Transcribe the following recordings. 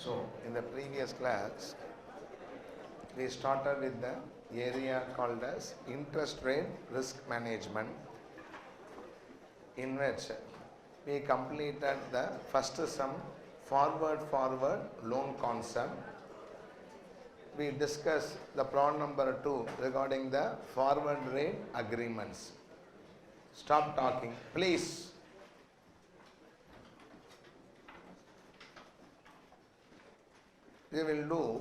So, in the previous class, we started with the area called as interest rate risk management, in which we completed the first sum forward loan concept. We discussed the problem number 2 regarding the forward rate agreements. Stop talking, please. We will do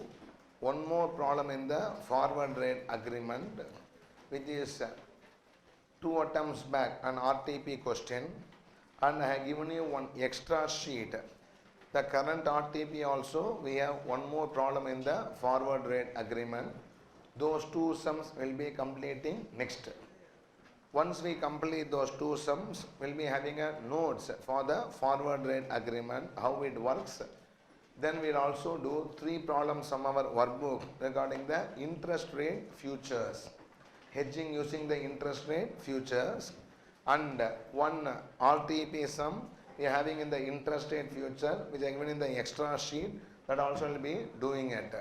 one more problem in the forward rate agreement, which is 2 attempts back an RTP question, and I have given you one extra sheet. The current RTP also, we have one more problem in the forward rate agreement. Those 2 sums will be completing next. Once we complete those 2 sums, we'll be having a notes for the forward rate agreement, how it works. Then we'll also do 3 problems from our workbook regarding the interest rate futures, hedging using the interest rate futures, and one RTP sum we are having in the interest rate future, which I given in the extra sheet, that also will be doing it.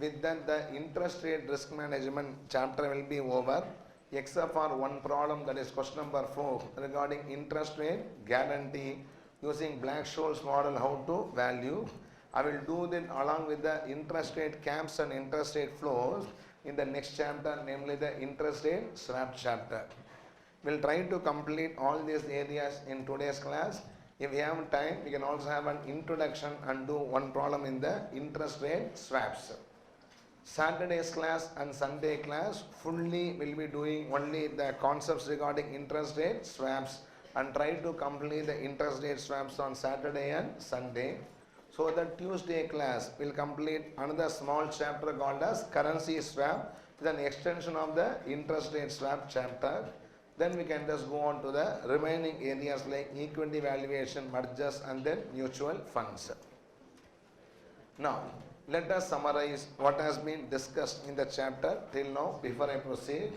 With that, the interest rate risk management chapter will be over, except for one problem, that is question number 4 regarding interest rate guarantee using Black-Scholes model, how to value. I will do that along with the interest rate caps and interest rate floors in the next chapter, namely the interest rate swap chapter. We will try to complete all these areas in today's class. If we have time, we can also have an introduction and do one problem in the interest rate swaps. Saturday's class and Sunday class fully will be doing only the concepts regarding interest rate swaps, and try to complete the interest rate swaps on Saturday and Sunday. So the Tuesday class will complete another small chapter called as currency swap, with an extension of the interest rate swap chapter. Then we can just go on to the remaining areas like equity valuation, mergers, and then mutual funds. Now, let us summarize what has been discussed in the chapter till now before I proceed.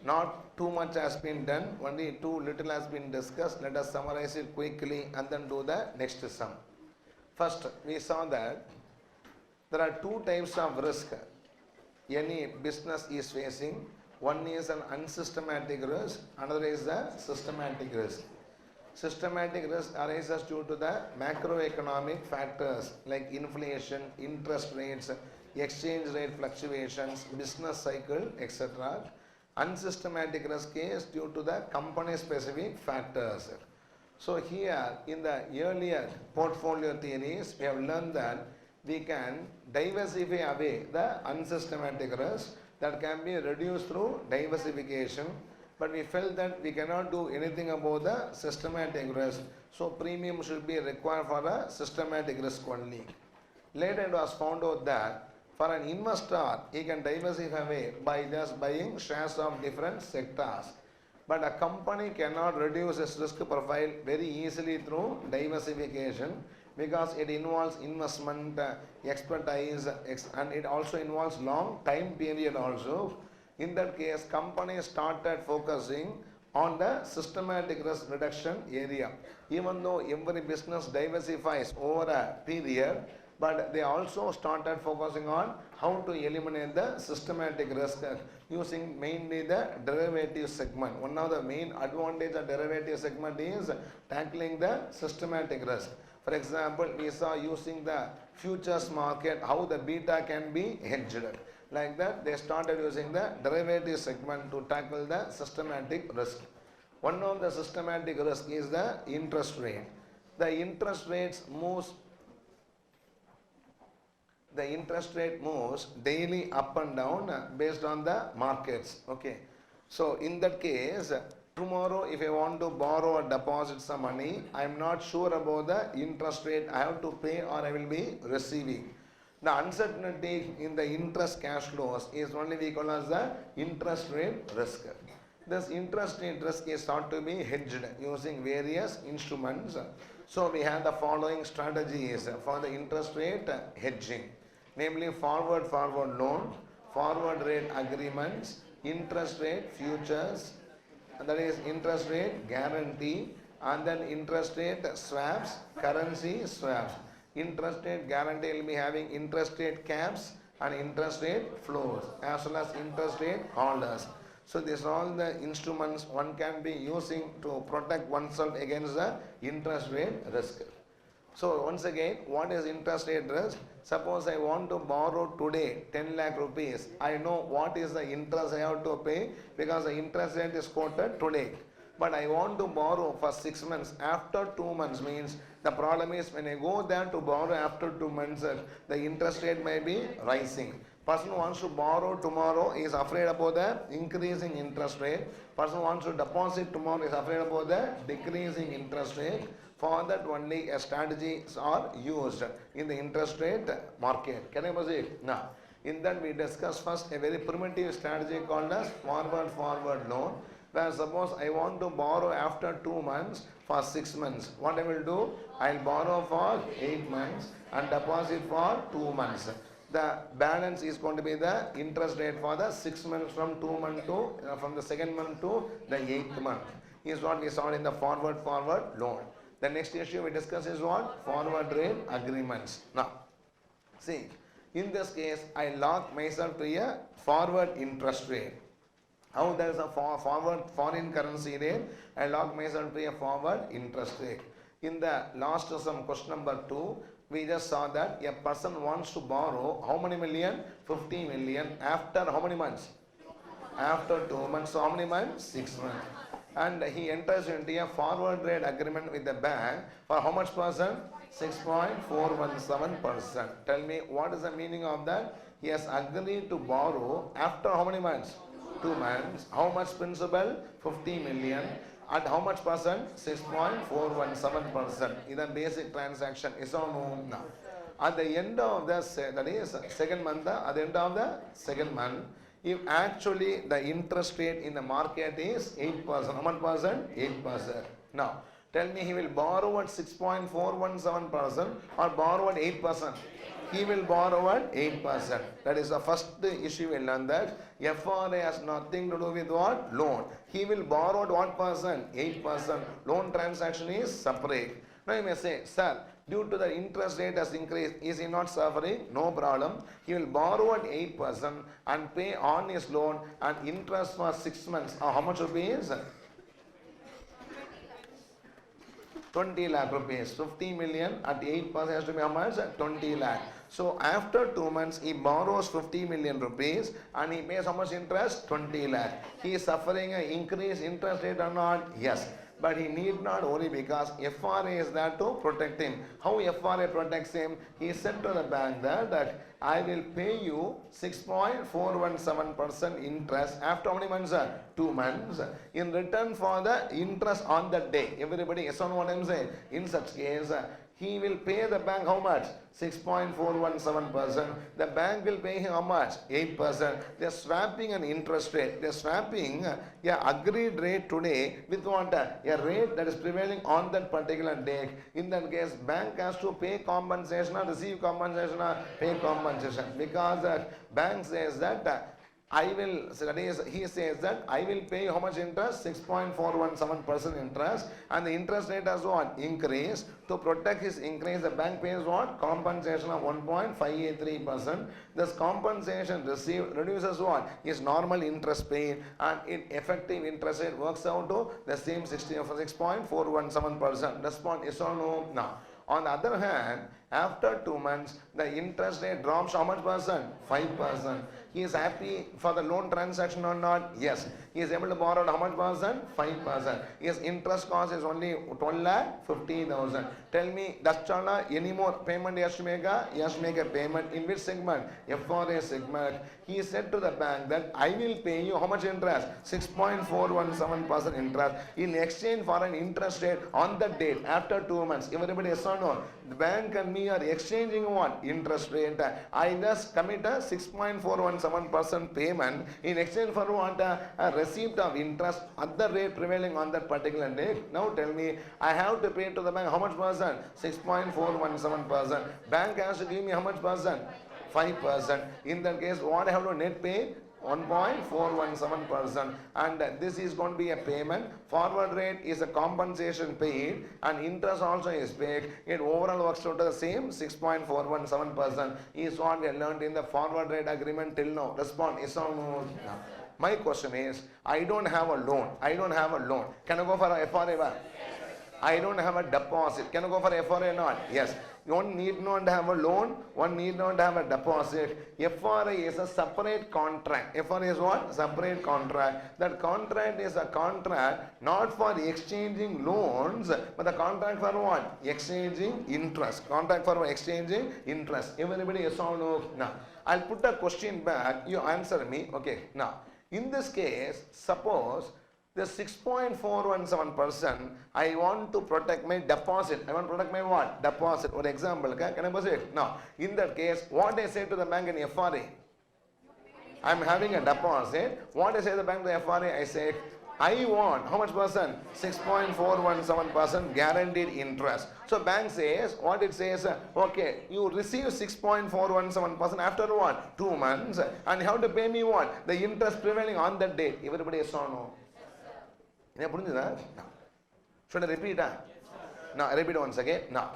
Not too much has been done, only too little has been discussed. Let us summarize it quickly and then do the next sum. First, we saw that there are 2 types of risk any business is facing. One is an unsystematic risk, another is the systematic risk. Systematic risk arises due to the macroeconomic factors like inflation, interest rates, exchange rate fluctuations, business cycle, etc. Unsystematic risk is due to the company specific factors. So here in the earlier portfolio theories, we have learned that we can diversify away the unsystematic risk that can be reduced through diversification, but we felt that we cannot do anything about the systematic risk, so premium should be required for a systematic risk only. Later it was found out that for an investor, he can diversify away by just buying shares of different sectors. But a company cannot reduce its risk profile very easily through diversification, because it involves investment, expertise, and it also involves long time period also. In that case, companies started focusing on the systematic risk reduction area. Even though every business diversifies over a period, but they also started focusing on how to eliminate the systematic risk using mainly the derivative segment. One of the main advantages of derivative segment is tackling the systematic risk. For example, we saw using the futures market how the beta can be hedged. Like that, they started using the derivative segment to tackle the systematic risk. One of the systematic risk is the interest rate. The interest rate moves daily up and down based on the markets. Okay. So in that case, tomorrow if I want to borrow or deposit some money, I am not sure about the interest rate I have to pay or I will be receiving. The uncertainty in the interest cash flows is only we call as the interest rate risk. This interest rate risk is thought to be hedged using various instruments. So we have the following strategies for the interest rate hedging, namely forward loan, forward rate agreements, interest rate futures, and that is interest rate guarantee, and then interest rate swaps, currency swaps. interest rate guarantee will be having interest rate caps and interest rate floors as well as interest rate holders. So these are all the instruments one can be using to protect oneself against the interest rate risk. So once again, what is interest rate risk? Suppose I want to borrow today 10 lakh rupees. I know what is the interest I have to pay because the interest rate is quoted today. But I want to borrow for 6 months. After 2 months means the problem is when I go there to borrow after 2 months, the interest rate may be rising. Person who wants to borrow tomorrow is afraid about the increasing interest rate. Person who wants to deposit tomorrow is afraid about the decreasing interest rate. For that only a strategies are used in the interest rate market. Can I proceed? Now, in that we discuss first a very primitive strategy called as forward loan. Where suppose I want to borrow after 2 months for 6 months. What I will do? I will borrow for 8 months and deposit for 2 months. The balance is going to be the interest rate for the 6 months from 2 months to from the second month to the 8th month. Is what we saw in the forward loan. The next issue we discuss is what? Forward rate agreements. Now, see, in this case, I lock myself to a forward interest rate. How there is a forward foreign currency rate, I lock myself to a forward interest rate. In the last some question number 2, we just saw that a person wants to borrow how many million? 50 million after how many months? After 2 months. So how many months? 6 months. And he enters into a forward rate agreement with the bank for how much percent? 6.417%. Tell me what is the meaning of that? He has agreed to borrow after how many months? 2 months. How much principal? 50 million. At how much percent? 6.417%. Is a basic transaction. Is or no? No. At the end of the that is second month, at the end of the second month, if actually the interest rate in the market is 8%, how much percent? 8%. Now, tell me he will borrow at 6.417% or borrow at 8%. He will borrow at 8%. That is the first issue we learned that FRA has nothing to do with what? Loan. He will borrow at what percent? 8%. Loan transaction is separate. Now you may say, sir, due to the interest rate has increased, is he not suffering? No problem. He will borrow at 8% and pay on his loan and interest for 6 months. How much rupees? 20 lakh rupees. 50 million at 8% has to be how much? 20 lakh. So after 2 months, he borrows 50 million rupees and he pays how much interest? 20 lakh. He is suffering an increased interest rate or not? Yes. But he need not worry because FRA is there to protect him. How FRA protects him? He said to the bank that I will pay you 6.417% interest after how many months? 2 months. In return for the interest on that day. Everybody, yes or no what I'm saying? In such case, he will pay the bank how much? 6.417%. The bank will pay him how much? 8%. They are swapping an interest rate. They are swapping a agreed rate today with what? A rate that is prevailing on that particular day. In that case, bank has to pay compensation or receive compensation or pay compensation. Because bank says that I will, that is, he says that I will pay how much interest? 6.417% interest, and the interest rate has what? Increase. To protect his increase, the bank pays what? Compensation of 1.583%. This compensation received reduces what? His normal interest paid, and effective interest rate works out to the same 6.417%. Respond yes or no? No. On the other hand, after 2 months, the interest rate drops how much percent? 5%. He is happy for the loan transaction or not? Yes. He is able to borrow how much percent? 5%. His interest cost is only 12,50,000. Tell me, does Chala any more payment he has to make? He has to make a payment in which segment? FRA segment. He said to the bank that I will pay you how much interest? 6.417% interest in exchange for an interest rate on the date after 2 months. Everybody yes or no? The bank and me are exchanging what? Interest rate. I just commit a 6.417% payment in exchange for what? A receipt of interest at the rate prevailing on that particular day. Now tell me, I have to pay to the bank how much percent? 6.417%. Bank has to give me how much percent? 5%. In that case, what I have to net pay? 1.417%, and this is going to be a payment. Forward rate is a compensation paid, and interest also is paid. It overall works out to the same 6.417% is what we learned in the forward rate agreement till now. Respond yes or no? No. My question is, I don't have a loan. Can I go for a FRA? I don't have a deposit. Can I go for FRA or not? Yes. One need not have a loan, one need not have a deposit. FRA is a separate contract. FRA is what? Separate contract. That contract is a contract not for exchanging loans, but the contract for what? Exchanging interest. Contract for exchanging interest. Everybody yes or no? Now, I'll put a question back. You answer me. Okay. Now, in this case, suppose the 6.417%, I want to protect my deposit. I want to protect my what? Deposit. For example, can I say it? Now, in that case, what I say to the bank in FRA? I'm having a deposit. What I say to the bank to the FRA? I say, I want, how much percent? 6.417% guaranteed interest. So bank says, what it says, okay, you receive 6.417% after what? 2 months. And you have to pay me what? The interest prevailing on that date. Everybody yes or no? Should I repeat that? Now, I repeat once again. Now,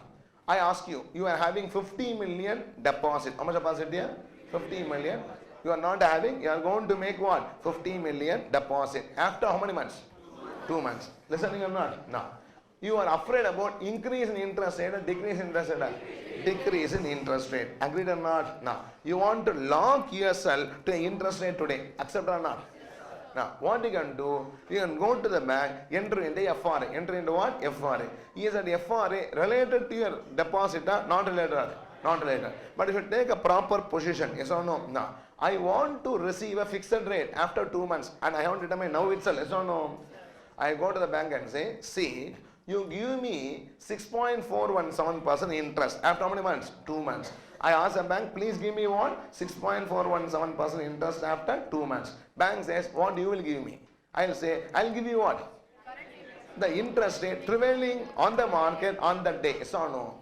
I ask you, you are having 50 million deposit. How much deposit here? 50 million. You are not having, you are going to make what? 50 million deposit. After how many months? 2 months. Listening or not? Now, you are afraid about increase in interest rate or decrease in interest rate? Decrease in interest rate. Agreed or not? Now, you want to lock yourself to interest rate today. Accept or not? Now, what you can do, you can go to the bank, enter into FRA. Enter into what? FRA. Is that FRA related to your deposit or not related? Not related. But if you take a proper position, yes or no? No. I want to receive a fixed rate after 2 months and I want to determine now itself, yes or no? I go to the bank and say, see, you give me 6.417% interest after how many months? 2 months. I ask the bank, please give me what? 6.417% interest after 2 months. Bank says, what you will give me? I'll say, I'll give you what? The interest rate prevailing on the market on that day. Yes or no?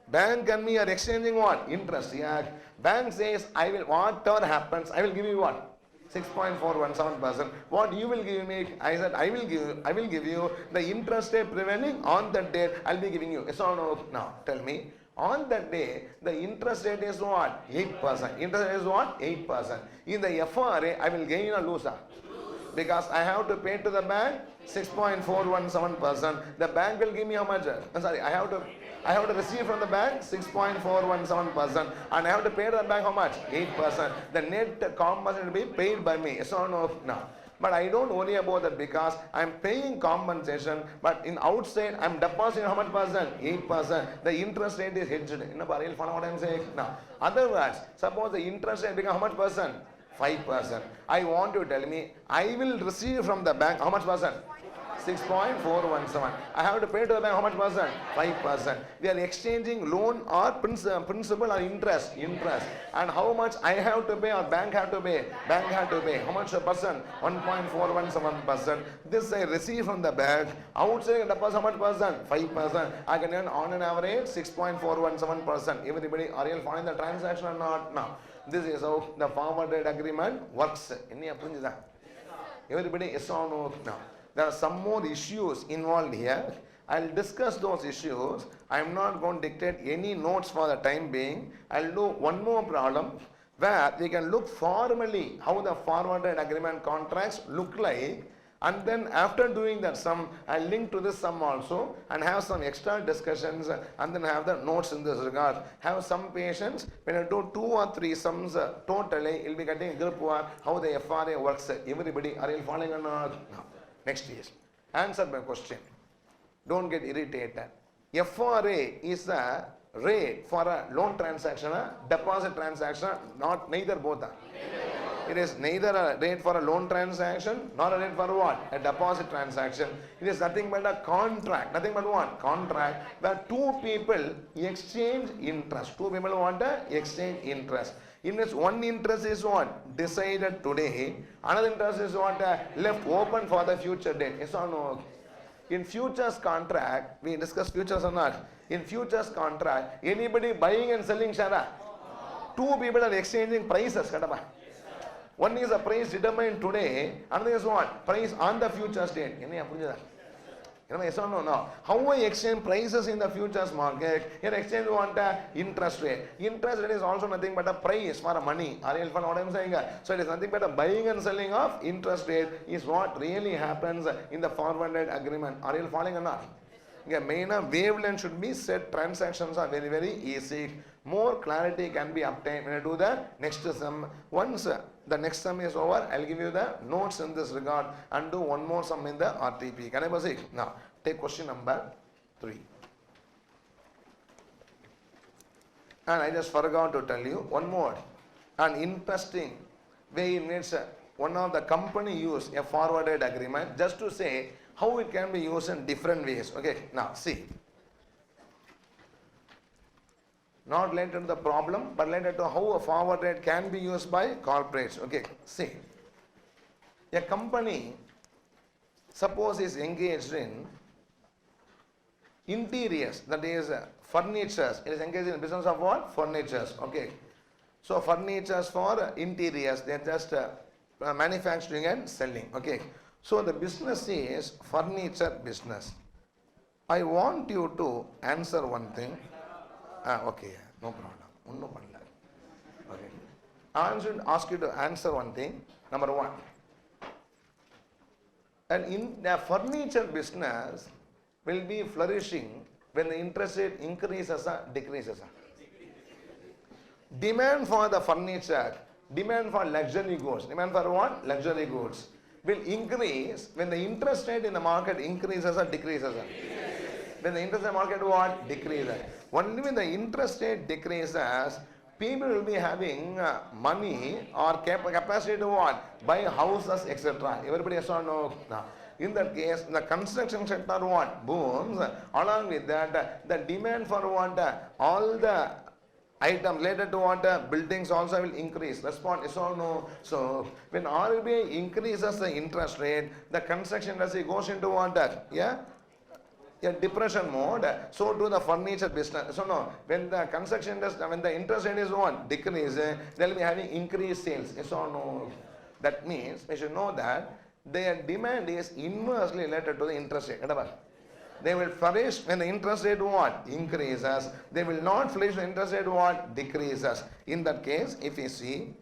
Bank and me are exchanging what? Interest. Yeah. Bank says, I will, whatever happens, I will give you what? 6.417%. What you will give me? I said, I will give you the interest rate prevailing on that date. I'll be giving you. Yes or no? Now, tell me. On that day, the interest rate is what? 8%. Interest rate is what? 8%. In the FRA, I will gain or lose? Because I have to pay to the bank 6.417%. The bank will give me how much? I have to receive from the bank 6.417%. And I have to pay to the bank how much? 8%. The net compensation will be paid by me. Yes or no? No. But I don't worry about that because I am paying compensation, but in outside I am depositing how much percent? 8%. The interest rate is hedged. You know what I am saying? Now, otherwise, suppose the interest rate becomes how much percent? 5%. I want to tell me, I will receive from the bank how much percent? 6.417. I have to pay to the bank how much percent? 5%. We are exchanging loan or principal or interest. And how much I have to pay or bank have to pay? Bank have to pay. How much percent? 1.417%. This I receive from the bank. Outside deposit how much percent? 5%. I can earn on an average 6.417%. Everybody, are you following the transaction or not? No. This is how the forward rate agreement works. Everybody, yes or no? No. There are some more issues involved here. I'll discuss those issues. I'm not going to dictate any notes for the time being. I'll do one more problem where we can look formally how the forward rate agreement contracts look like, and then after doing that sum, I'll link to this sum also and have some extra discussions and then have the notes in this regard. Have some patience. When I do 2 or 3 sums totally, you'll be getting a grip of how the FRA works. Everybody, are you following or not? No. Next is, answer my question. Don't get irritated. FRA is a rate for a loan transaction, a deposit transaction, neither both. It is neither a rate for a loan transaction nor a rate for what? A deposit transaction. It is nothing but a contract. Nothing but what? Contract where 2 people exchange interest. 2 people want to exchange interest. In this, one interest is what? Decided today. Another interest is what? Left open for the future date. Yes or no? In futures contract, we discuss futures or not? In futures contract, anybody buying and selling share? 2 people are exchanging prices. One is the price determined today, another is what? Price on the futures date. Yes or no? No. How I exchange prices in the futures market? Here exchange want interest rate. Interest rate is also nothing but a price for money. Are you understand what I am saying? So it is nothing but a buying and selling of interest rate is what really happens in the forward rate agreement. Are you following or not? Main wavelength should be set. Transactions are very, very easy. More clarity can be obtained when I do the next sum. Once the next sum is over, I'll give you the notes in this regard and do one more sum in the RTP. Can I proceed? Now, take question number 3. And I just forgot to tell you one more. An interesting way in which one of the company use a forwarded agreement just to say how it can be used in different ways. Okay, now see. Not related to the problem, but related to how a forward rate can be used by corporates. Okay, see. A company, suppose, is engaged in interiors, that is furnitures. It is engaged in the business of what? Furnitures. Okay. So furnitures for interiors, they are just manufacturing and selling. Okay. So the business is furniture business. I want you to answer one thing. Okay, no problem. Okay. I should ask you to answer one thing. Number 1. And in the furniture business will be flourishing when the interest rate increases or decreases. Demand for the furniture, demand for luxury goods, demand for what? Luxury goods will increase when the interest rate in the market increases or decreases. When the interest rate market what? Decreases. Only when the interest rate decreases, people will be having money or capacity to what? Buy houses, etc. Everybody has to know. Now, in that case, the construction sector what? Booms. Along with that, the demand for what? All the items related to what? Buildings also will increase. Respond yes or no? So, when RBI increases the interest rate, the construction industry goes into what? Yeah? A depression mode, so do the furniture business. So no, when the construction industry, when the interest rate is what? Decrease, they'll be having increased sales. Yes or no? That means we should know that their demand is inversely related to the interest rate. They will flourish when the interest rate what? Increases. They will not flourish when the interest rate what? Decreases. In that case, if you see,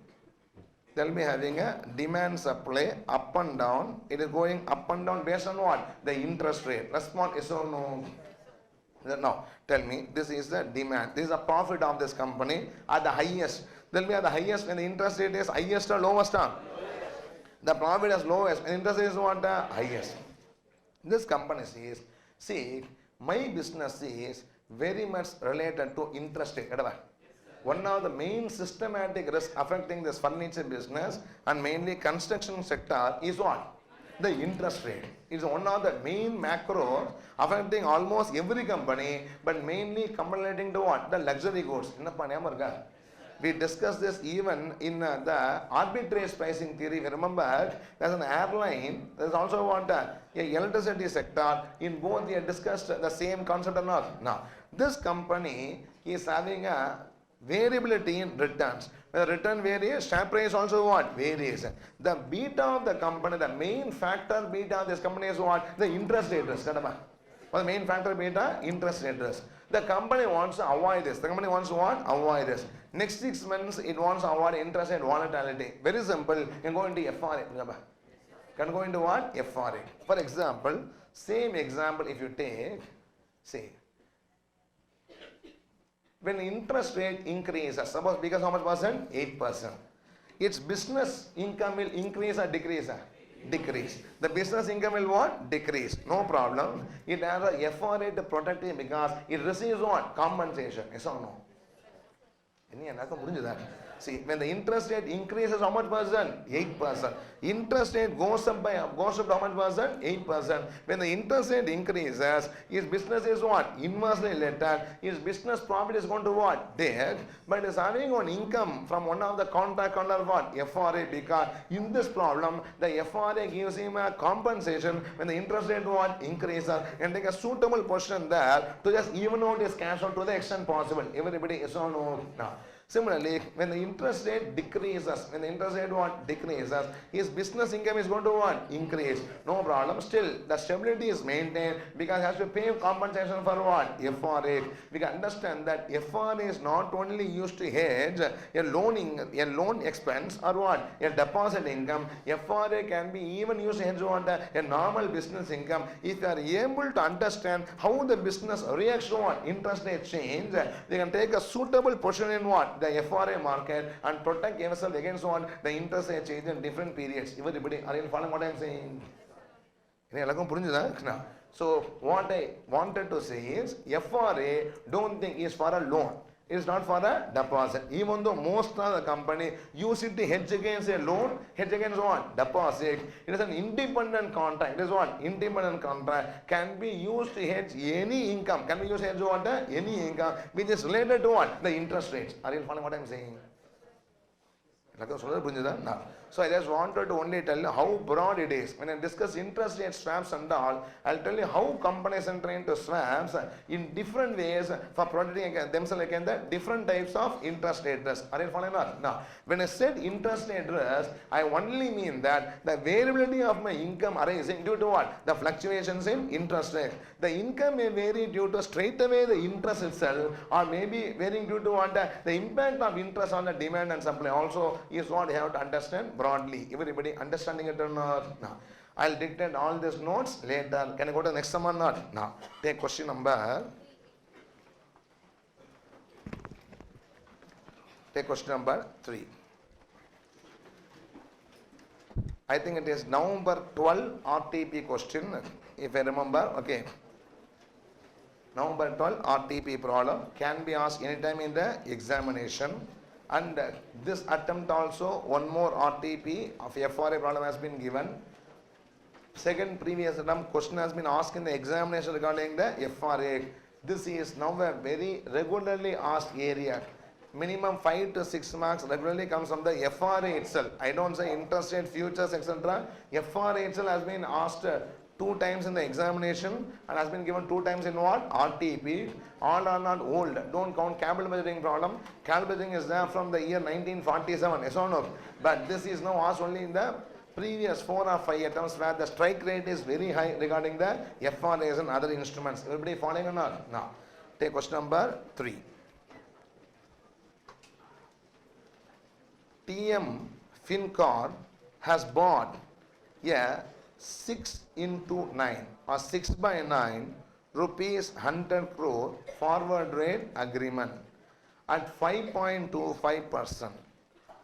they'll be having a demand supply up and down. It is going up and down based on what? The interest rate. Respond yes or no? Now, tell me, this is the demand. This is the profit of this company at the highest. They'll be at the highest when the interest rate is highest or lowest. The profit is lowest when interest rate is what? The highest. This company says, see, my business is very much related to interest rate. One of the main systematic risks affecting this furniture business and mainly construction sector is what? The interest rate. It's one of the main macros affecting almost every company, but mainly correlating to what? The luxury goods. We discussed this even in the arbitrage pricing theory. Remember, there's an airline, there's also what? A electricity sector. In both, we have discussed the same concept or not? Now, this company is having a variability in returns. When the return varies, share price also what? Varies. The beta of the company, the main factor beta of this company is what? The interest rate risk. The main factor beta, interest rate risk. The company wants to avoid this. The company wants to what? Avoid this. Next 6 months, it wants to avoid interest rate volatility. Very simple. You can go into FRA. Can go into what? FRA. For example, same example if you take, say, when interest rate increases, suppose because how much percent? 8%. Its business income will increase or decrease? Decrease. The business income will what? Decrease. No problem. It has a FRA to protect it because it receives what? Compensation. Yes or no? See, when the interest rate increases, how much percent? 8%. Interest rate goes up to how much percent? 8%. When the interest rate increases, his business is what? Inversely related. His business profit is going to what? Dead. But is having an income from one of the contract under what? FRA, because in this problem, the FRA gives him a compensation when the interest rate what? Increases and take a suitable portion there to just even out his cash out to the extent possible. Everybody is on no. Now, Similarly, when the interest rate decreases, when the interest rate what decreases, his business income is going to what increase. No problem. Still, the stability is maintained because he has to pay compensation for what FRA. We can understand that FRA is not only used to hedge a loan expense or what a deposit income. FRA can be even used to hedge what a normal business income. If you are able to understand how the business reacts to what interest rate change, they can take a suitable position in what the FRA market and protect yourself against what the interest rate change in different periods. Everybody, are you following what I am saying? So what I wanted to say is FRA don't think is for a loan. It is not for a deposit. Even though most of the company use it to hedge against a loan, hedge against what? Deposit. It is an independent contract. It is what? Independent contract. Can be used to hedge any income. Can be used to hedge what? Any income which is related to what? The interest rates. Are you following what I am saying? No. So I just wanted to only tell you how broad it is. When I discuss interest rate swaps and all, I'll tell you how companies are trying to swaps in different ways for protecting themselves against the different types of interest rate risk. Are you following or no? When I said interest rate risk, I only mean that the variability of my income arising due to what? The fluctuations in interest rate. The income may vary due to straight away the interest itself, or maybe varying due to what the impact of interest on the demand and supply also is what you have to understand broadly. Everybody understanding it or not? No. I'll dictate all these notes later. Can I go to the next one or not? No. Take question number. Take question number 3. I think it is November 12 RTP question, if I remember. Okay. November 12 RTP problem can be asked anytime in the examination. And this attempt also, one more RTP of FRA problem has been given. Second previous attempt question has been asked in the examination regarding the FRA. This is now a very regularly asked area. Minimum 5 to 6 marks regularly comes from the FRA itself. I don't say interest rate, futures, etc. FRA itself has been asked 2 times in the examination and has been given 2 times in what? RTP. All are not old. Don't count capital budgeting problem. Capital budgeting is there from the year 1947. Yes or no? But this is now asked only in the previous 4 or 5 attempts where the strike rate is very high regarding the FRAs and other instruments. Everybody following or not? Now, take question number 3. TM FinCorp has bought a 6 into 9 or 6 by 9 rupees 100 crore forward rate agreement at 5.25%.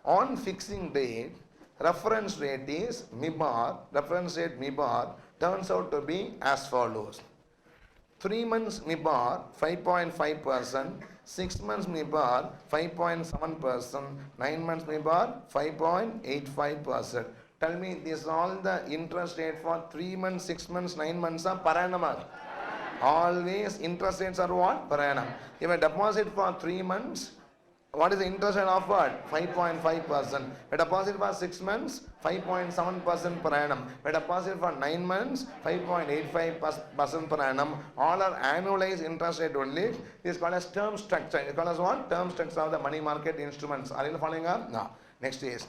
On fixing date, reference rate is MIBAR, reference rate MIBAR turns out to be as follows. 3 months MIBAR 5.5%, 6 months MIBAR 5.7%, 9 months MIBAR 5.85%. Tell me, this all the interest rate for 3 months, 6 months, 9 months are per annum. Always interest rates are what? Per annum. If I deposit for 3 months, what is the interest rate offered? 5.5%. A deposit for 6 months, 5.7% per annum. A deposit for 9 months, 5.85% per annum. All are annualized interest rate only. This is called as term structure. It is called as what? Term structure of the money market instruments. Are you following up? No. Next is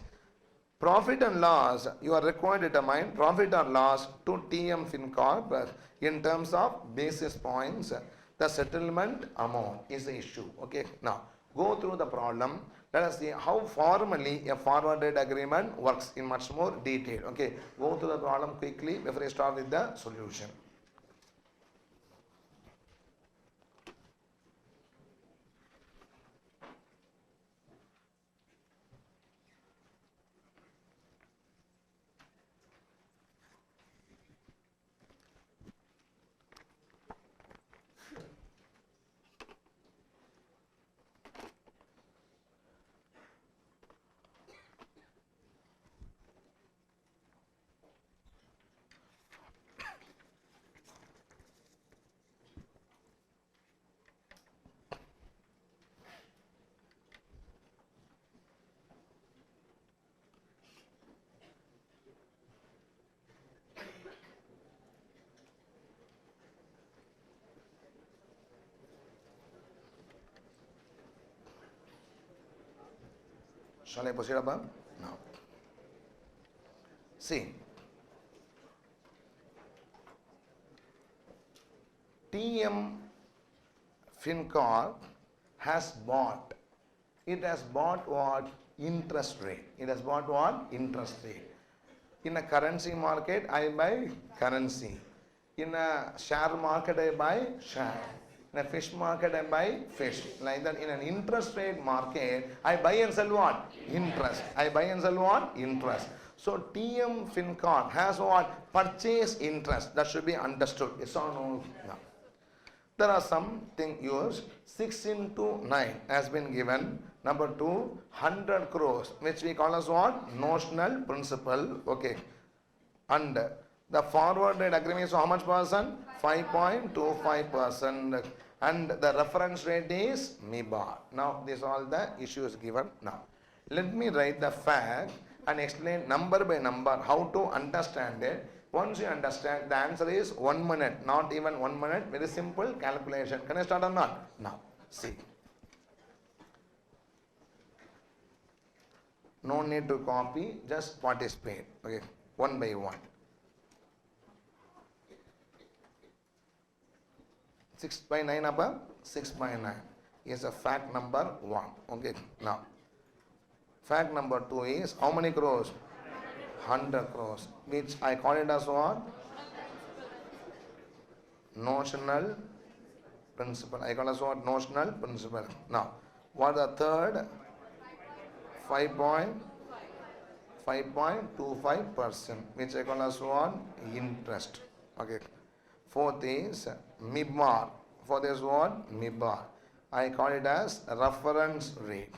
profit and loss. You are required to determine profit or loss to TM FinCorp in terms of basis points. The settlement amount is the issue. Okay. Now, go through the problem. Let us see how formally a forward rate agreement works in much more detail. Okay. Go through the problem quickly before I start with the solution. Shall I proceed above? Now. See. TM FinCorp has bought. It has bought what? Interest rate. It has bought what? Interest rate. In a currency market, I buy currency. In a share market, I buy share. In a fish market, I buy fish. Like that, in an interest rate market, I buy and sell what? Interest. I buy and sell what? Interest. So, TM FinCorp has what? Purchase interest. That should be understood. Yes or no? No. There are something used. 6 into 9 has been given. Number 2, 100 crores, which we call as what? Notional principal. Okay. And the forward rate agreement is how much percent? 5.25%. And the reference rate is MIBOR. Now, these are all the issues given now. Let me write the fact and explain number by number how to understand it. Once you understand, the answer is 1 minute, not even 1 minute. Very simple calculation. Can I start or not? Now, see. No need to copy, just participate. Okay, one by one. 6 by 9 above? 6 by 9 is a fact number 1. Okay, now. Fact number 2 is how many crores? 100 crores, which I call it as what? Notional principal. I call it as what? Notional principal. Now, what the third? 5.25%, which I call as what? Interest. Okay. Fourth is MIBOR. Fourth is what? MIBOR. I call it as reference rate.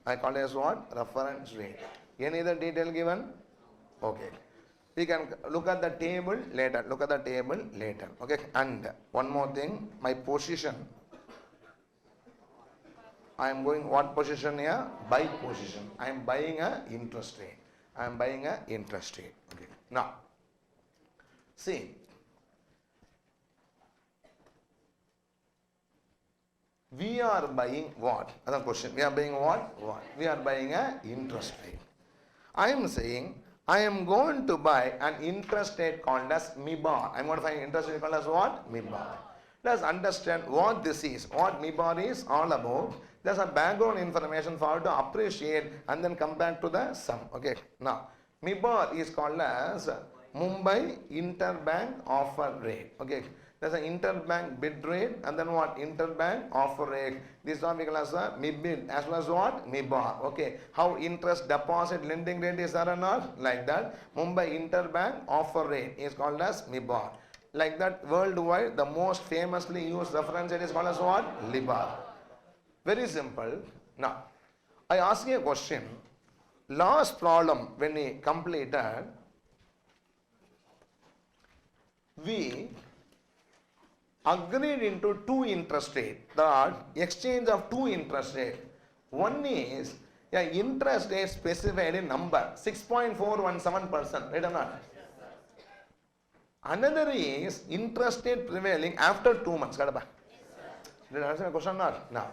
I call it as what? Reference rate. Any other detail given? Okay. We can look at the table later. Look at the table later. Okay. And one more thing, my position. I am going what position here? Buy position. I am buying a interest rate. I am buying a interest rate. Okay. Now, see. We are buying what? Another question. We are buying what? What? We are buying a interest rate. I am saying I am going to buy an interest rate called as MIBOR. I am going to find interest rate called as what? MIBOR. Let's understand what this is, what MIBOR is all about. There's a background information for you to appreciate and then come back to the sum. Okay. Now, MIBOR is called as Mumbai Interbank Offer Rate. Okay. There's an interbank bid rate and then what? Interbank offer rate. This one we call as a MIBID as well as what? MIBOR. Okay. How interest deposit lending rate is there or not? Like that. Mumbai Interbank Offer Rate is called as MIBOR. Like that, worldwide, the most famously used reference rate is called as what? LIBOR. Very simple. Now, I ask you a question. Last problem when we completed, we agreed into two interest rate, the exchange of two interest rate. One is interest rate specified in number 6.417%, right or not? Another is interest rate prevailing after 2 months. Did I answer my question or not? Now,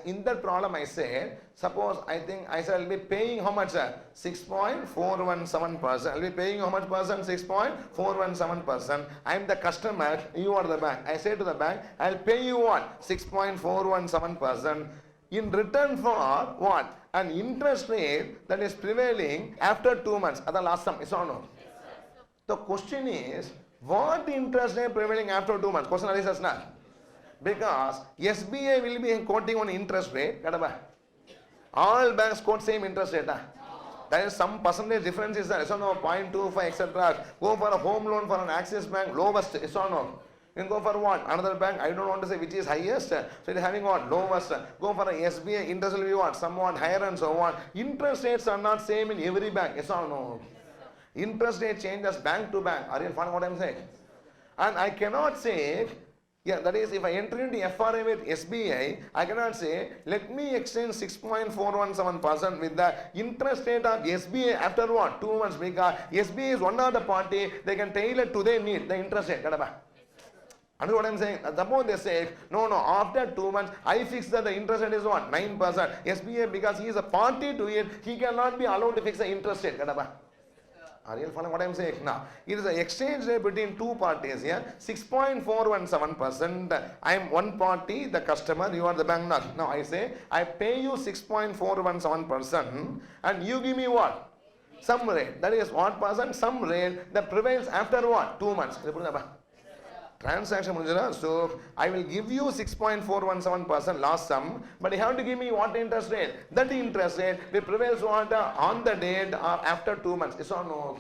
in that problem I said, suppose I said I'll be paying how much? 6.417%. I'll be paying how much percent? 6.417%. I am the customer, you are the bank. I say to the bank, I'll pay you what? 6.417%. In return for what? An interest rate that is prevailing after 2 months. That's the last sum. Is or no? The question is, what interest rate prevailing after 2 months? Question arises now. Because SBI will be quoting on interest rate. All banks quote same interest rate. There is some percentage difference is there. So no, 0.25 etc. Go for a home loan for an Axis Bank, lowest. Is or no? You can go for what? Another bank, I don't want to say which is highest. So it is having what? Lowest. Go for a SBI, interest will be what? Somewhat higher and so on. Interest rates are not same in every bank. Is or no? Interest rate changes bank to bank. Are you following what I am saying? And I cannot say, that is, if I enter into FRA with SBI, I cannot say, let me exchange 6.417% with the interest rate of SBI after what? 2 months, because SBI is one of the party, they can tailor to their need, the interest rate. Understand what I'm saying? Suppose they say, no, after 2 months, I fix that the interest rate is what? 9%. SBA, because he is a party to it, he cannot be allowed to fix the interest rate. Are you following what I'm saying? Now, it is an exchange rate between two parties here, 6.417%. I am one party, the customer, you are the bank. Now, I say, I pay you 6.417%, and you give me what? Some rate. That is what percent? Some rate that prevails after what? 2 months. Transaction. So, I will give you 6.417% last sum, but you have to give me what interest rate? That interest rate will prevails what? On the date or after 2 months. Yes or no?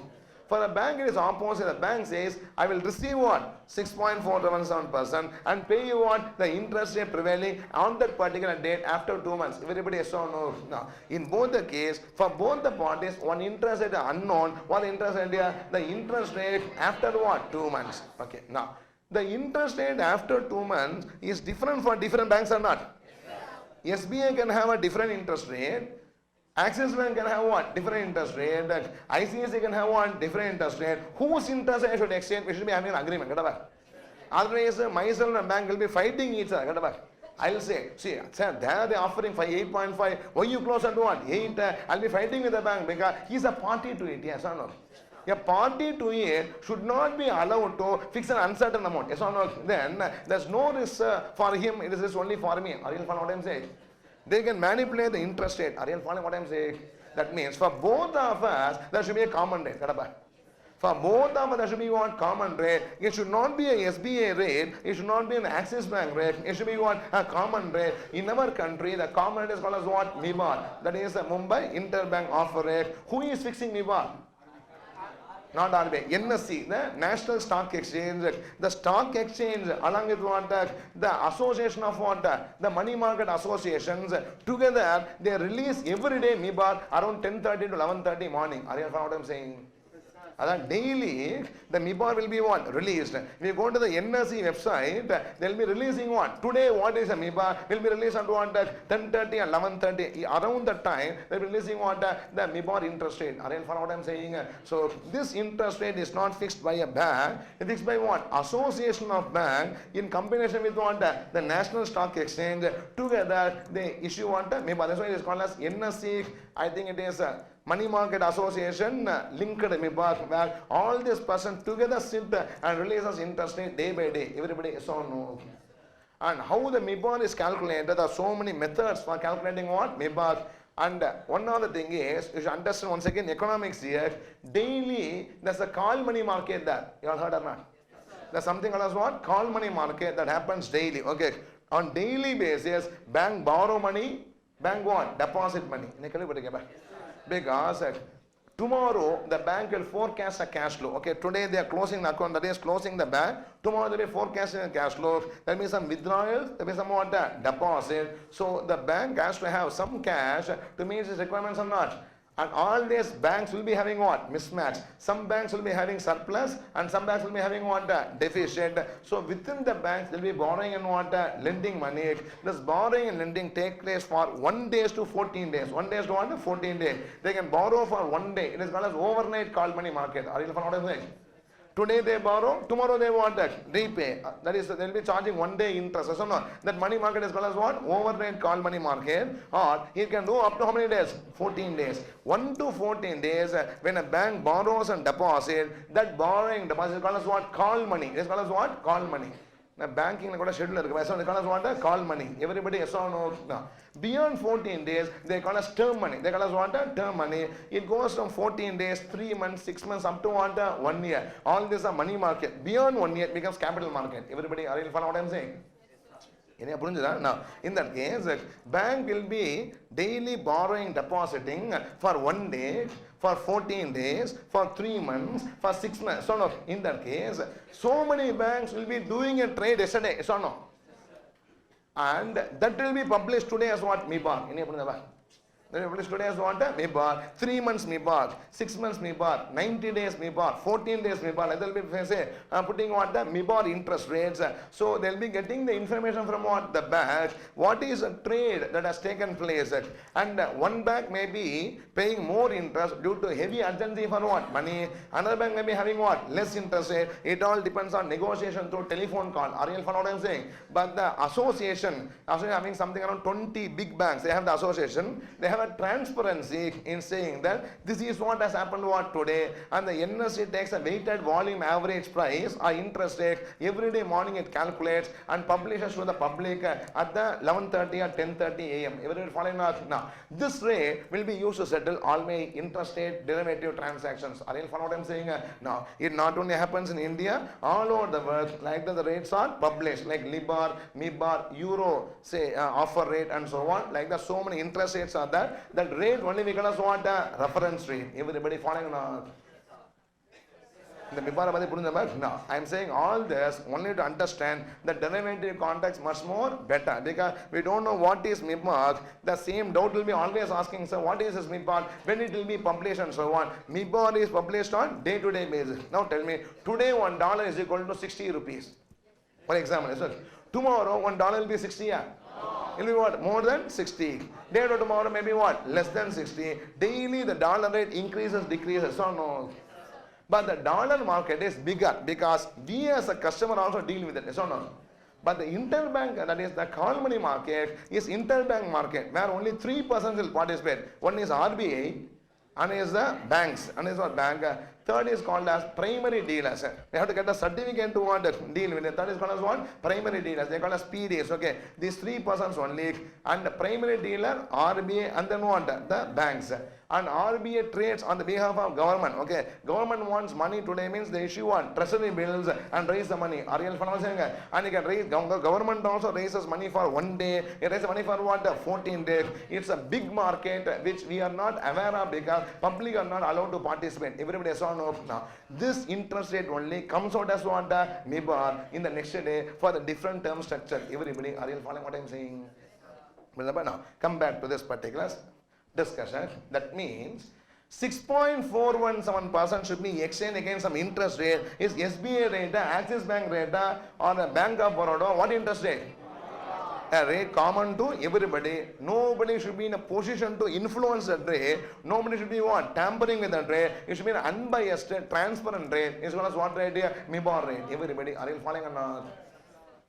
For a bank, it is opposite. The bank says, I will receive what? 6.417% and pay you what? The interest rate prevailing on that particular date after 2 months. Everybody yes or no? Now, in both the case, for both the parties, one interest rate is unknown, one interest rate is the interest rate after what? 2 months. Okay, now. The interest rate after 2 months is different for different banks or not? Yes. SBA can have a different interest rate. Axis Bank can have what? Different interest rate. ICICI can have one different interest rate. Whose interest rate should exchange? We should be having an agreement. Otherwise, myself and bank will be fighting each other. I will say, see, sir, they are offering 8.5. Why you close at what? 8. I'll be fighting with the bank because he's a party to it. Yes or no? A party to it should not be allowed to fix an uncertain amount. Yes or no? Then there's no risk for him, it is risk only for me. Are you following what I'm saying? They can manipulate the interest rate. Are you following what I'm saying? That means for both of us, there should be a common rate. For both of us, there should be one common rate. It should not be a SBA rate. It should not be an Axis Bank rate. It should be what? A common rate. In our country, the common rate is called as what? MIBOR. That is the Mumbai Interbank Offer Rate. Who is fixing MIBOR? Not RBI, NSE, the National Stock Exchange. The stock exchange along with what? The association of what? The money market associations, together they release every day MIBOR around 10:30 to 11:30 morning. Are you following what I'm saying? Daily, the MIBOR will be what? Released. If you go to the NSE website, they will be releasing what? Today, what is a MIBOR? Will be released at what? 10:30 and 11:30. Around that time, they will be releasing what? The MIBOR interest rate. Are you following what I'm saying? So, this interest rate is not fixed by a bank. It is fixed by what? Association of bank in combination with what? The National Stock Exchange. Together, they issue what? MIBOR. That's why it is called as NSE. I think it is Money Market Association linked MIBOR, where all these persons together sit and release as interest rate day by day. Everybody is on no. And how the MIBOR is calculated, there are so many methods for calculating what? MIBOR. And one other thing is, you should understand once again economics here, daily there's a call money market there. You all heard or not? There's something called as what? Call money market that happens daily. Okay. On daily basis, bank borrow money, bank what? Deposit money. Because tomorrow the bank will forecast a cash flow. Okay, today they are closing the account, that is closing the bank. Tomorrow they will forecast a cash flow. There will be some withdrawals, there will be some what? Deposit. So the bank has to have some cash to meet its requirements or not. And all these banks will be having what? Mismatch. Some banks will be having surplus and some banks will be having what? Deficit. So within the banks they will be borrowing and what? Lending money. This borrowing and lending take place for 1 day to 14 days. 1 day to what? 14 days. They can borrow for 1 day. It is called as overnight call money market. Are you following what I'm saying? Today they borrow, tomorrow they want that repay. That is, they will be charging 1 day interest. So no, that money market is called as what? Overnight call money market. Or it can do up to how many days? 14 days. 1 to 14 days, when a bank borrows and deposits, that borrowing deposit is called as what? Call money. It is called as what? Call money. Now banking schedule is called as what? Call money. Everybody yes or no? No. Beyond 14 days, they call us term money. They call us what? Term money. It goes from 14 days, 3 months, 6 months, up to what? 1 year. All this are money market. Beyond 1 year, it becomes capital market. Everybody, are you following what I'm saying? Now, in that case, bank will be daily borrowing, depositing for 1 day, for 14 days, for 3 months, for 6 months. So, no, in that case, so many banks will be doing a trade yesterday. So, no. And that will be published today as what? MIBOR. Today is what? MIBAR. 3 months MIBAR, 6 months MIBAR, 90 days MIBAR, 14 days MIBAR. They'll be putting what? The MIBAR interest rates. So they'll be getting the information from what? The bank. What is a trade that has taken place? And one bank may be paying more interest due to heavy urgency for what? Money. Another bank may be having what? Less interest rate. It all depends on negotiation through telephone call. Are you following what I'm saying? But the association having something around 20 big banks. They have the association. They have a transparency in saying that this is what has happened what today, and the NSE takes a weighted volume average price or interest rate every day morning. It calculates and publishes to the public at the 11:30 or 10:30 a.m. Everybody following now. This rate will be used to settle all my interest rate derivative transactions. Are you following what I'm saying? Now it not only happens in India, all over the world. Like the rates are published, like LIBOR, MIBOR, Euro, say offer rate and so on. Like that, so many interest rates are there. That rate only we call as what? Reference rate. Everybody following now? The MIBAR. No, I am saying all this only to understand the derivative context much more better, because we don't know what is MIBAR. The same doubt will be always asking, so what is this MIBAR, when it will be published and so on. MIBAR is published on day-to-day basis. Now tell me, today $1 is equal to 60 rupees. For example, so tomorrow $1 will be 60. Yeah? It will be what? More than 60. Day after tomorrow maybe what? Less than 60. Daily the dollar rate increases, decreases. So no. But the dollar market is bigger because we as a customer also deal with it. So no. But the interbank, that is the call money market, is interbank market where only 3% will participate. One is RBI, and is the banks, and is what bank. Third is called as primary dealers. They have to get a certificate to what deal with it. Third is called as what? Primary dealers. They call as PDs. Okay, these 3 persons only. And the primary dealer, RBI, and then what? The banks. And RBI trades on the behalf of government. Okay, government wants money today means they issue what? Treasury bills and raise the money. Are you following? And you can raise, government also raises money for 1 day. It raises money for what? 14 days. It's a big market which we are not aware of because public are not allowed to participate. Everybody saw no. Now this interest rate only comes out as what? MIBAR in the next day for the different term structure. Everybody, are you following what I'm saying? Now come back to this particular discussion. That means 6.417% should be exchanged against some interest rate. Is SBI rate, Axis Bank rate, or the Bank of Baroda? What interest rate? A rate common to everybody. Nobody should be in a position to influence that rate. Nobody should be what? Tampering with that rate. It should be an unbiased, transparent rate. It's called as what rate? MIBAR rate. Everybody, are you following or not?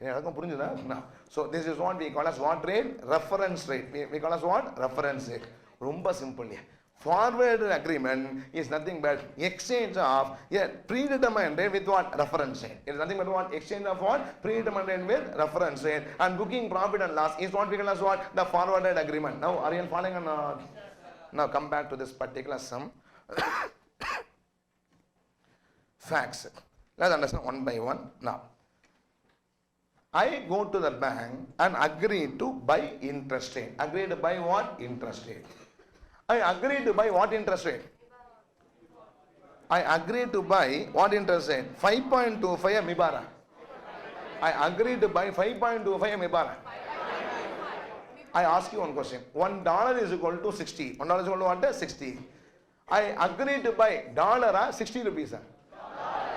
No. So this is what we call as what rate? Reference rate. We call as what? Reference rate. Rumba simple. Forward agreement is nothing but exchange of predetermined rate with what? Reference rate. It is nothing but what? Exchange of what? Predetermined rate with reference rate. And booking profit and loss is what we call as what? The forwarded agreement. Now are you following or not? Now come back to this particular sum. Facts. Let's understand one by one. Now I go to the bank and agree to buy interest rate. Agree to buy what? Interest rate. I agree to buy what interest rate? I agree to buy what interest rate? 5.25 MIBAR. I agree to buy 5.25 MIBAR. I ask you one question. $1 is equal to 60. $1 is equal to what? 60. I agree to buy dollar 60 rupees.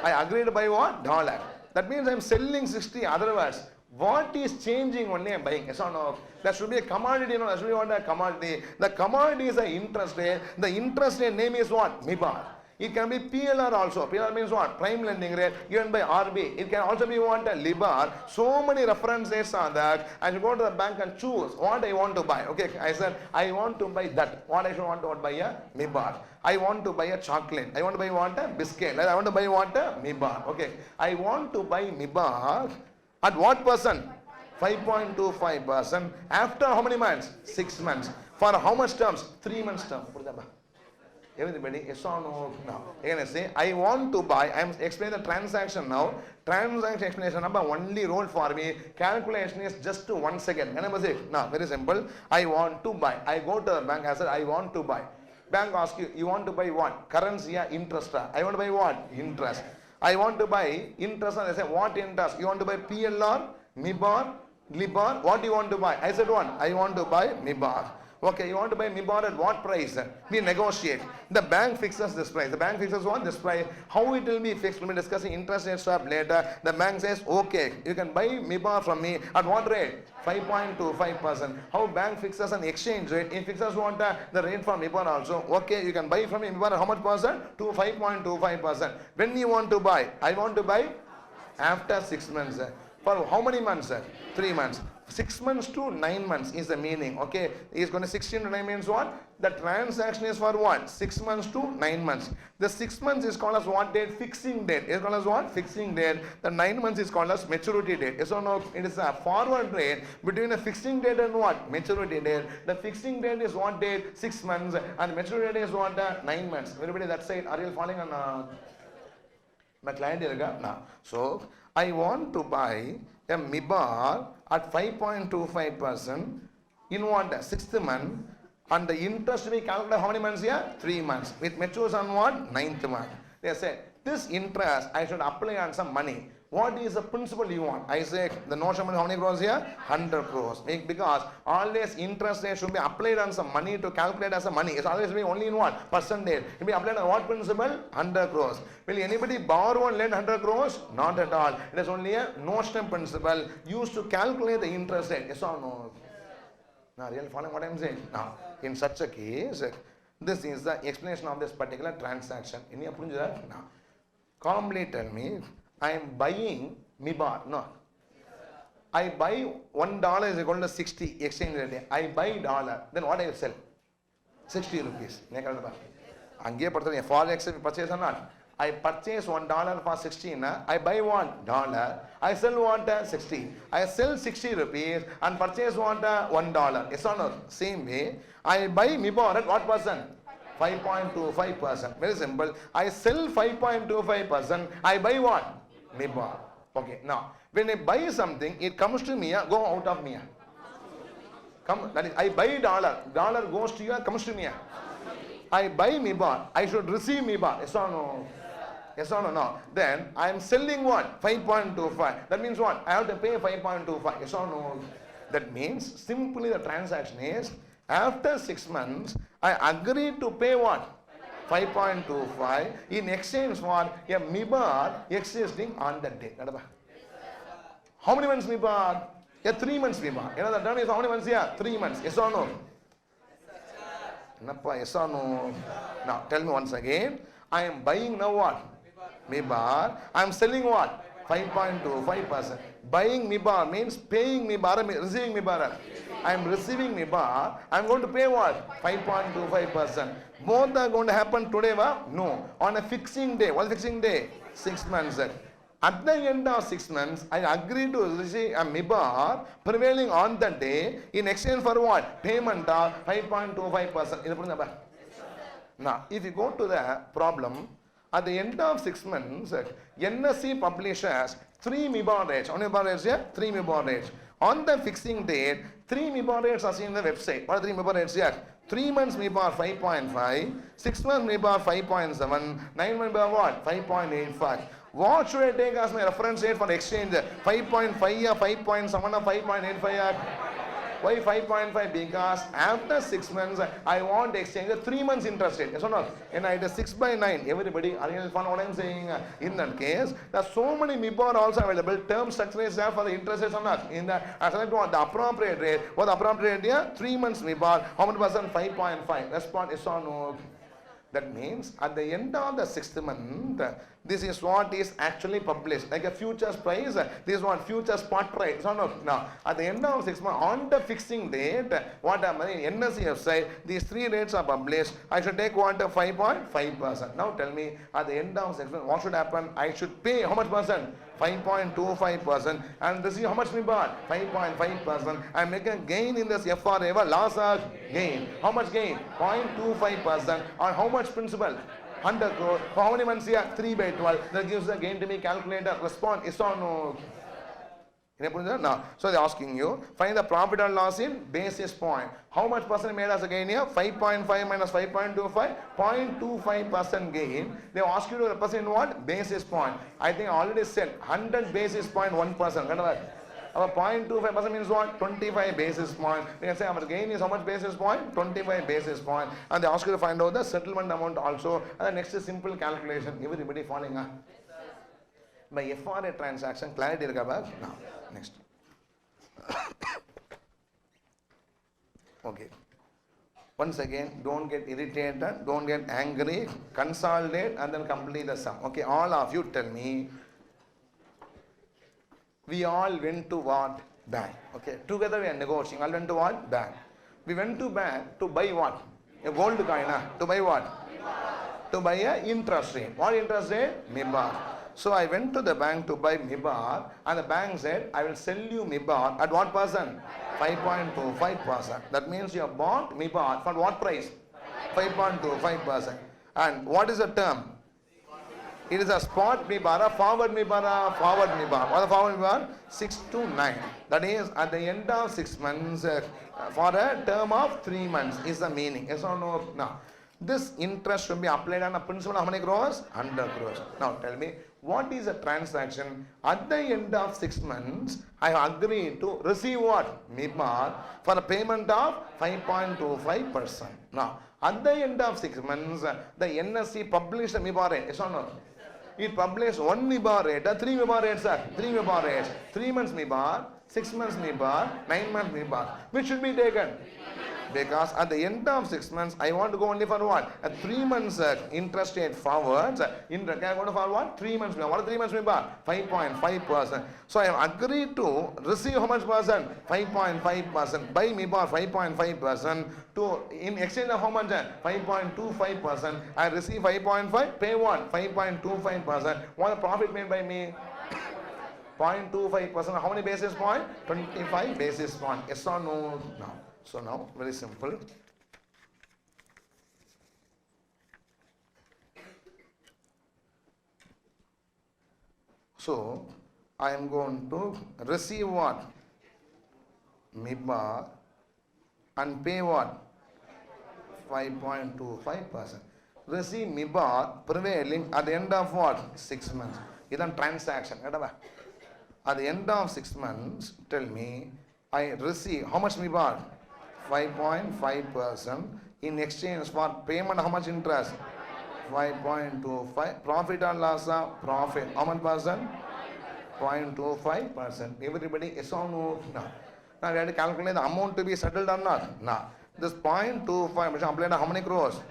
I agree to buy what? Dollar. That means I am selling 60. Otherwise, what is changing only I am buying? Yes or no? That should be a commodity. No, that should be what? A commodity. The commodity is an interest rate. The interest rate name is what? MIBAR. It can be PLR also. PLR means what? Prime lending rate given by RBI. It can also be what? LIBOR. So many reference rates are that. I should go to the bank and choose what I want to buy. Okay, I said I want to buy that. What I should want to buy? A MIBAR. I want to buy a chocolate. I want to buy what? A biscuit. I want to buy what? A MIBAR. Okay. I want to buy MIBAR at what percent? 5.25%. After how many months? 6 months. For how much terms? 3 months term. Everybody, yes or no? Now, again I say, I want to buy. I am explaining the transaction now. Transaction explanation number only roll for me. Calculation is just 1 second. Can I say? Now, very simple. I want to buy. I go to the bank. I said, I want to buy. Bank asks you, you want to buy what? Currency or interest? I want to buy what? Interest. I want to buy interest. And I say, what interest? You want to buy PLR, MIBAR, LIBOR? What do you want to buy? I said, what? I want to buy MIBAR. Okay, you want to buy MIBOR at what price? We negotiate. The bank fixes this price. The bank fixes what? This price. How it will be fixed? We'll be discussing interest rate swap later. The bank says, okay, you can buy MIBOR from me at what rate? 5.25%. How bank fixes an exchange rate? It fixes what the rate for MIBOR also. Okay, you can buy from MIBOR at how much percent? To 5.25%. When you want to buy? I want to buy after 6 months. For how many months? 3 months. 6 months to 9 months is the meaning. Okay, is going to 16 to 9 means what? The transaction is for what? 6 months to 9 months. The 6 months is called as what date? Fixing date. It is called as what? Fixing date. The 9 months is called as maturity date. Yes or no? It is a forward rate between a fixing date and what? Maturity date. The fixing date is what date? 6 months, and maturity date is what? 9 months. Everybody that side, are you following on? My client now. So I want to buy a MIBOR at 5.25% in what? 6th month, and the interest we calculate how many months here? 3 months. It matures on what? 9th month. They say this interest I should apply on some money. What is the principal you want? I say the notion money how many crores here? 100 crores. Because always interest rate should be applied on some money to calculate as a money. It's always be only in what? Percentage. It will be applied on what principle? 100 crores. Will anybody borrow and lend 100 crores? Not at all. It is only a notional principle used to calculate the interest rate. Yes or no? Now, really following what I am saying? Now, in such a case, this is the explanation of this particular transaction. Now, calmly tell me, I am buying MIBOR. No. I buy $1 is equal to 60 exchange rate. I buy dollar. Then what I will sell? 60 rupees. Forex purchase or not? I purchase $1 for 60. I buy $1. I sell what? 60. I sell 60 rupees and purchase what? $1. Yes or no? Same way. I buy MIBOR at what percent? 5.25%. Very simple. I sell 5.25%. I buy what? MIBOR. Okay. Now, when I buy something, it comes to me, go out of me. Come, that is, I buy dollar. Dollar goes to you, comes to me. I buy MIBOR. I should receive MIBOR. Yes or no? Yes or no? No. Then I am selling what? 5.25. That means what? I have to pay 5.25. Yes or no? That means simply the transaction is after 6 months, I agree to pay what? 5.25 in exchange for a MIBOR existing on that day. How many months MIBOR? Yeah, 3 months MIBOR. You know the term is how many months here? 3 months. Yes or no? Yes or no? Now tell me once again. I am buying now what? MIBOR. I am selling what? 5.25%. Buying MIBOR means paying MIBOR, receiving MIBOR. I am receiving MIBOR. I am going to pay what? 5.25%. Both are going to happen today, wa? No. On a fixing day. What is fixing day? 6 months. At the end of 6 months, I agree to receive a MIBOR prevailing on the day in exchange for what? Payment of 5.25%. Now, if you go to the problem, at the end of 6 months, NSE publishes 3 MIBOR rates. How many MIBOR rates here? 3 MIBOR rates. On the fixing date, 3 MIBOR rates are seen in the website. What are 3 MIBOR rates here? 3 months MIBOR 5.5, 6 months MIBOR 5.7, 9 months MIBOR what? 5.85. What should I take as my reference rate for exchange? 5.5 or 5.7 or 5.85? Why 5.5? Because after 6 months, I want to exchange a 3 months interest rate. Yes or not? And it is 6 by 9. Everybody, are you following what I am saying? In that case, there are so many MIBOR also available. Term structure is there for the interest rates or not. In the, I select what the appropriate rate. What the appropriate rate here? 3 months MIBOR. How many percent? 5.5. Response is or no? That means at the end of the 6th month, this is what is actually published. Like a futures price, this is what future spot price. So no, now at the end of 6 months, on the fixing date, what happened in NSE side, these 3 rates are published. I should take what? 5.5%. Now tell me, at the end of 6 months, what should happen? I should pay how much percent? 5.25%, and this is how much we bought? 5.5%. I am making a gain in this FR ever, loss or gain. How much gain? 0.25%. On how much principal? 100 crore. For how many months here? 3 by 12. That gives the gain to me calculator. Respond is or no? Now, so they are asking you, find the profit or loss in basis point. How much percent made as a gain here? 5.5 minus 5.25, 0.25% gain. They ask you to represent what? Basis point. I think I already said 100 basis point 1%. Our 0.25% means what? 25 basis point. We can say our gain is how much basis point? 25 basis point. And they ask you to find out the settlement amount also. And the next is simple calculation. Everybody following? By FRA transaction, clarity irukka ba? Now, next. Okay. Once again, don't get irritated, don't get angry, consolidate and then complete the sum. Okay, all of you tell me. We all went to what? Bank. Okay, together we are negotiating. All went to what? Bank. We went to bank to buy what? A gold coin. To buy what? MIBAR. To buy a interest rate. What interest rate? MIBAR. So I went to the bank to buy MIBAR and the bank said, I will sell you MIBAR at what percent? 5.25%. That means you have bought MIBAR for what price? 5.25%. And what is the term? It is a spot MIBAR, a forward MIBAR, forward MIBAR. What is the forward MIBAR? 6 to 9. That is at the end of 6 months for a term of 3 months is the meaning. Yes or no? Now, this interest should be applied on a principal of how many crores? 100 crores. Now tell me, what is a transaction? At the end of 6 months, I have agreed to receive what? MIBAR for a payment of 5.25%. Now, at the end of 6 months, the NSE published a MIBAR rate. Yes or no? It published one MIBAR rate, 3 MIBAR rates, sir. 3 MIBAR rates. 3 months MIBAR, 6 months MIBAR, 9 months MIBAR. Which should be taken? Because at the end of 6 months, I want to go only for what? A 3 months interest rate forwards. In the I want to for what? 3 months. What are 3 months MIBAR? 5.5%. So I have agreed to receive how much percent? 5.5%. Buy MIBAR 5.5%. To in exchange of how much? 5.25%. I receive 5.5. Pay what? 5.25%. What the profit made by me? 0.25%. How many basis point? 25 basis point. Yes or no? No. So now, very simple. So, I am going to receive what? MIBAR and pay what? 5.25%. Receive MIBAR prevailing at the end of what? 6 months. This is a transaction. At the end of 6 months, tell me, I receive how much MIBAR? 5.5%. In exchange for payment, how much interest? 5.25. Profit or loss? Profit. How much percent? 0.25%. Everybody, yes or no? No. Now we have to calculate the amount to be settled or not? No. This 0.25% applied how many crores?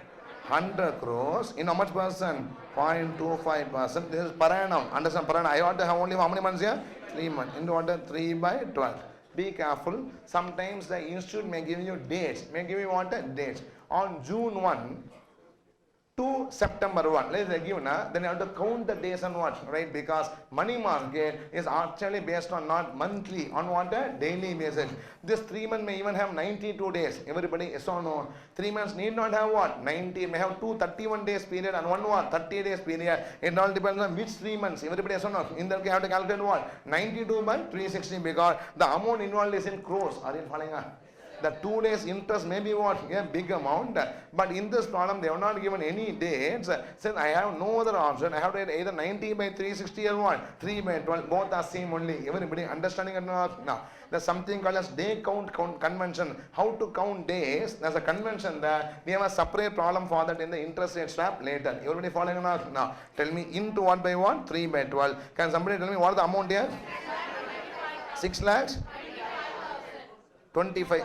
100 crores. In how much percent? 0.25%. This is per annum. Understand per annum? I want to have only how many months here? 3 months. Into what? 3 by 12. Be careful. Sometimes the institute may give you dates. May give you what? Dates. On June 1 to September 1. Let's say given, then you have to count the days and what? Right? Because money market is actually based on not monthly, on what? Daily basis. This 3 months may even have 92 days. Everybody, yes or no? 3 months need not have what? 90. May have 31 days period and one what? 30 days period. It all depends on which 3 months. Everybody, yes or no? In that you have to calculate what? 92 by 360 because the amount involved is in crores. Are you following? The 2 days interest may be what? A big amount. But in this problem, they have not given any dates. Since I have no other option, I have to either 90 by 360 or what? 3 by 12. Both are same only. Everybody understanding or not? Now, there's something called as day count convention. How to count days? There's a convention there. We have a separate problem for that in the interest rate swap later. Everybody following or not? Now, tell me into what by what? 3 by 12. Can somebody tell me what is the amount here? 6 lakhs? 25.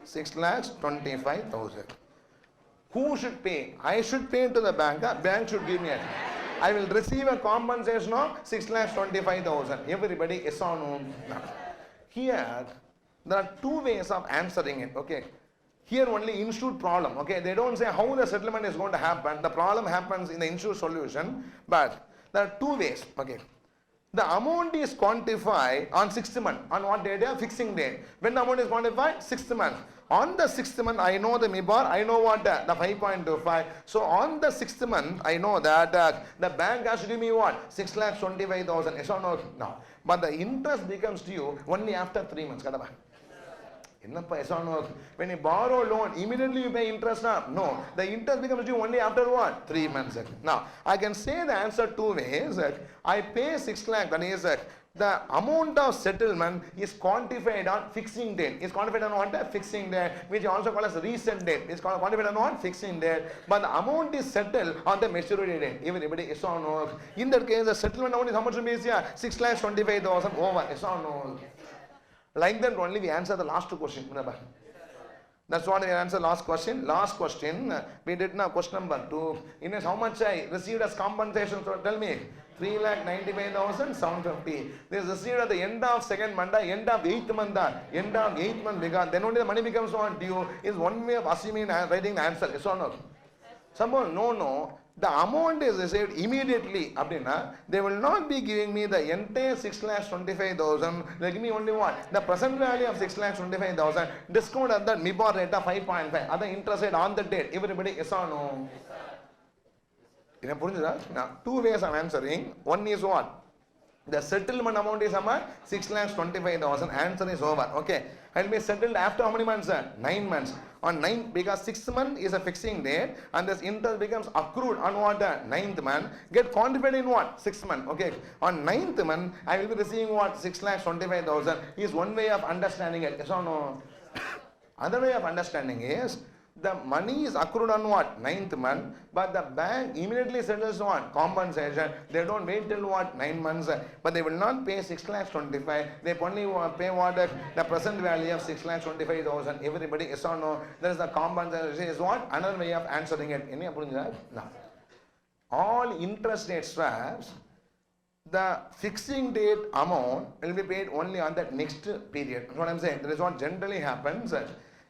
6,25,000. Who should pay? I should pay to the bank. Bank should give me it. I will receive a compensation of 6,25,000. Everybody, yes or no? Here, there are 2 ways of answering it. Okay. Here only institute problem. Okay. They don't say how the settlement is going to happen. The problem happens in the institute solution. But there are 2 ways. Okay. The amount is quantified on 6th month. On what date? Fixing date. When the amount is quantified? 6th month. On the 6th month, I know the MIBAR, I know what? The 5.25. So on the 6th month, I know that the bank has to give me what? 6,25,000. Yes or no? No. But the interest becomes due only after 3 months. When you borrow loan, immediately you pay interest? No. The interest becomes due only after what? 3 months. Now, I can say the answer 2 ways. I pay 6 lakh, that is The amount of settlement is quantified on fixing date. Is quantified on what? Fixing date, which also called as reset date. Is quantified on what? Fixing date. But the amount is settled on the maturity date. Everybody, yes or no? In that case, the settlement amount is how much rupees? 6,25,000 over. Yes or no? Like that only we answer the last two questions. That's what we answer last question. Last question, we did now question number 2. In how much I received as compensation? So tell me. 3,95,750. This is received at the end of second month, end of 8th month, end of 8th month began. Then only the money becomes what due. Is one way of assuming and writing the answer. Yes or no? Suppose no. The amount is received immediately. Abdina, they will not be giving me the entire 6,25,000. They give me only what? The present value of 6,25,000. Discount at the MIBOR rate of 5.5. Other interest rate on the date. Everybody, yes or no? Now, two ways of answering. One is what? The settlement amount is how much? 6,25,000. Answer is over. Okay. It will be settled after how many months? 9 months. On 9, because 6th month is a fixing date, and this interest becomes accrued on what? 9th month. Get quantified in what? 6th month. Okay. On 9th month, I will be receiving what? 6,25,000 is one way of understanding it. Yes or no? Other way of understanding is, the money is accrued on what? 9th month, but the bank immediately settles what? Compensation. They don't wait till what? 9 months, but they will not pay 6,25,000. They only pay what? The present value of 6,25,000. Everybody, yes or no? There is the compensation is what? Another way of answering it. Any no. All interest rate swaps, the fixing date amount will be paid only on that next period. That's what I'm saying. That is what generally happens.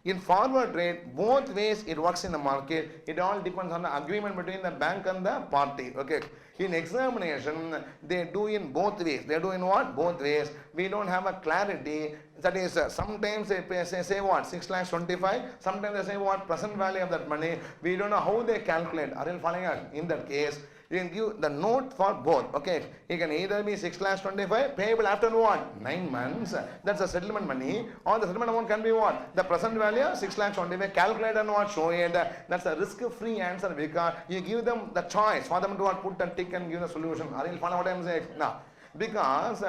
In forward rate, both ways it works in the market. It all depends on the agreement between the bank and the party. Okay. In examination, they do in both ways. They do in what? Both ways. We don't have a clarity. That is, sometimes they say what? 6,25,000. Sometimes they say what? Present value of that money. We don't know how they calculate. Are you following us? In that case, you can give the note for both. Okay. It can either be 6,25,000 payable after what? 9 months. That's the settlement money. Or the settlement amount can be what? The present value 6,25,000 calculate and what? Show it. That's a risk-free answer because you give them the choice for them to what? Put a tick and give the solution. Are you following what I'm saying? Now, because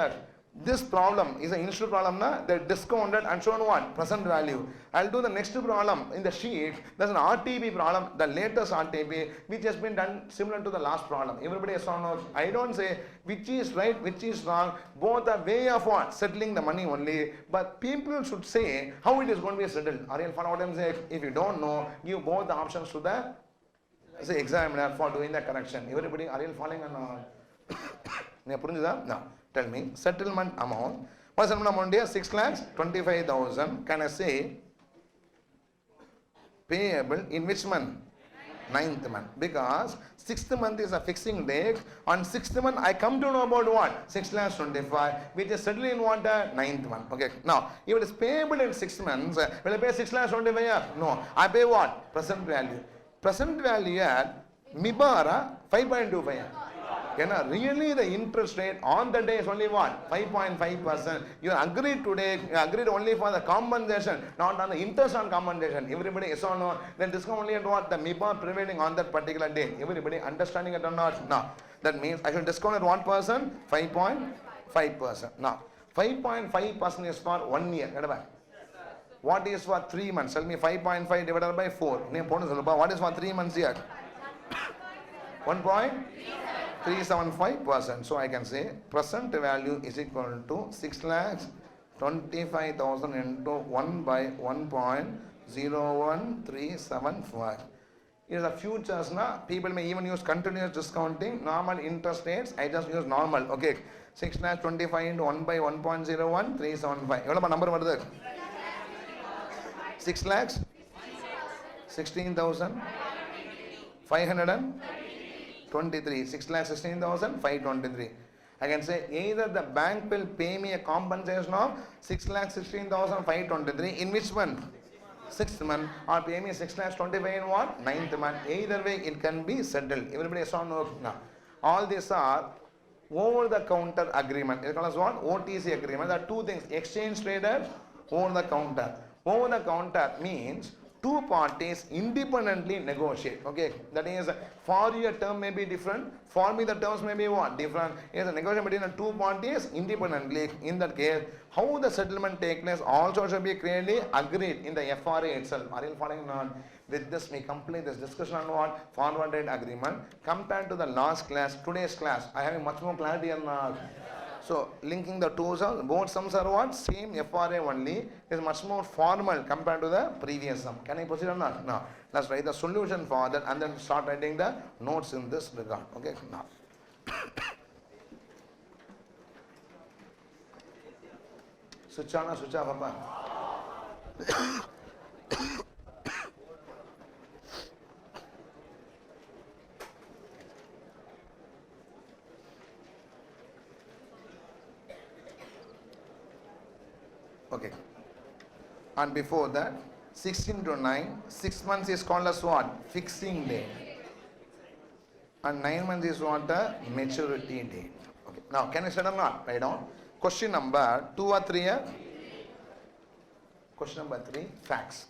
this problem is an initial problem, they're discounted and shown what? Present value. I'll do the next problem in the sheet. There's an RTP problem, the latest RTP, which has been done similar to the last problem. Everybody is on. I don't say which is right, which is wrong. Both are way of what? Settling the money only. But people should say how it is going to be settled. Are you following what I'm saying? If you don't know, give both the options to the examiner for doing the correction. Everybody, are you following or not? No. Tell me, settlement amount. What is settlement amount here? 6,25,000. Can I say payable in which month? 9th month. Because 6th month is a fixing date. On 6th month, I come to know about what? 6,25,000, which is settled in what? 9th month. Okay. Now, if it is payable in 6 months, will I pay 6,25,000? No. I pay what? Present value. Present value at MIBOR 5.25. Really the interest rate on the day is only what? 5.5%. You agreed today, you agreed only for the compensation, not on the interest on compensation. Everybody yes or no? Then discount only at what? The MIBOR prevailing on that particular day. Everybody understanding it or not? No. That means I should discount at 1%, 5.5%. Now, 5.5% is for 1 year. What is for 3 months? Tell me 5.5 divided by 4. What is for 3 months here? 1.375%. So I can say present value is equal to 6,25,000 into 1 by 1.01375. Is the futures na? People may even use continuous discounting, normal interest rates. I just use normal. Okay. 6,25,000 into 1 by 1.01375. What number was that? 6,16,523. 6,16,523. I can say either the bank will pay me a compensation of 6,16,523 in which month? 6th month, or pay me 6,25,000 in what? 9th month. Either way it can be settled. Everybody is on now. All these are over the counter agreement. It calls what? OTC agreement. There are two things: exchange traded, over the counter. Over the counter means two parties independently negotiate. Okay, that is, for you a term may be different, for me the terms may be what? Different. It is a negotiation between the two parties independently. In that case, how the settlement take place also should be clearly agreed in the FRA itself. Are you following on? With this, we complete this discussion on what? Forward rate agreement. Compared to the last class, today's class, I have much more clarity on so linking the two sums, both sums are what? Same FRA only, is much more formal compared to the previous sum. Can I proceed or not? Now, let's write the solution for that and then start writing the notes in this regard. Okay, now. Switch on or switch off, Papa? Okay. And before that, 16 to 9, 6 months is called as what? Fixing date. And 9 months is what? The maturity date. Okay. Now, can I start or not? Write down. Question number 2 or 3? Question number 3, facts.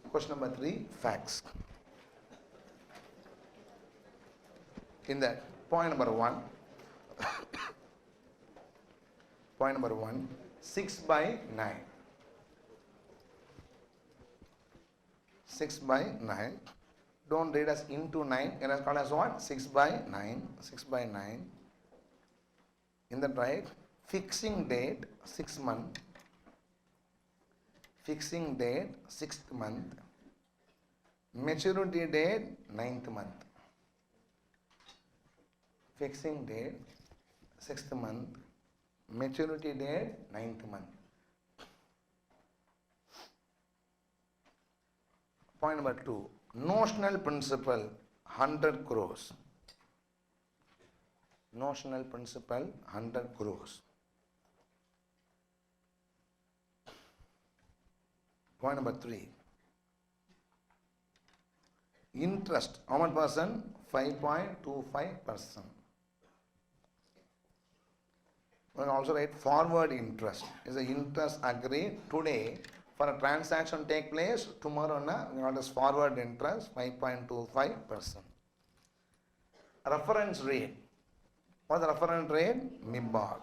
Question number 3, facts. In that, point number 1. Point number 1, 6 by 9. 6 by 9. Don't read as into 9. It is called as what? 6 by 9. 6 by 9. In that right, fixing date 6 month. Fixing date 6th month. Maturity date 9th month. Fixing date 6th month. Maturity date 9th month. Point number 2. Notional principal 100 crores. Notional principal 100 crores. Point number 3. Interest, how much percent? 5.25%. We can also write forward interest. Is the interest agreed today for a transaction take place tomorrow? We got this forward interest 5.25%. Reference rate. What is the reference rate? MIBOR.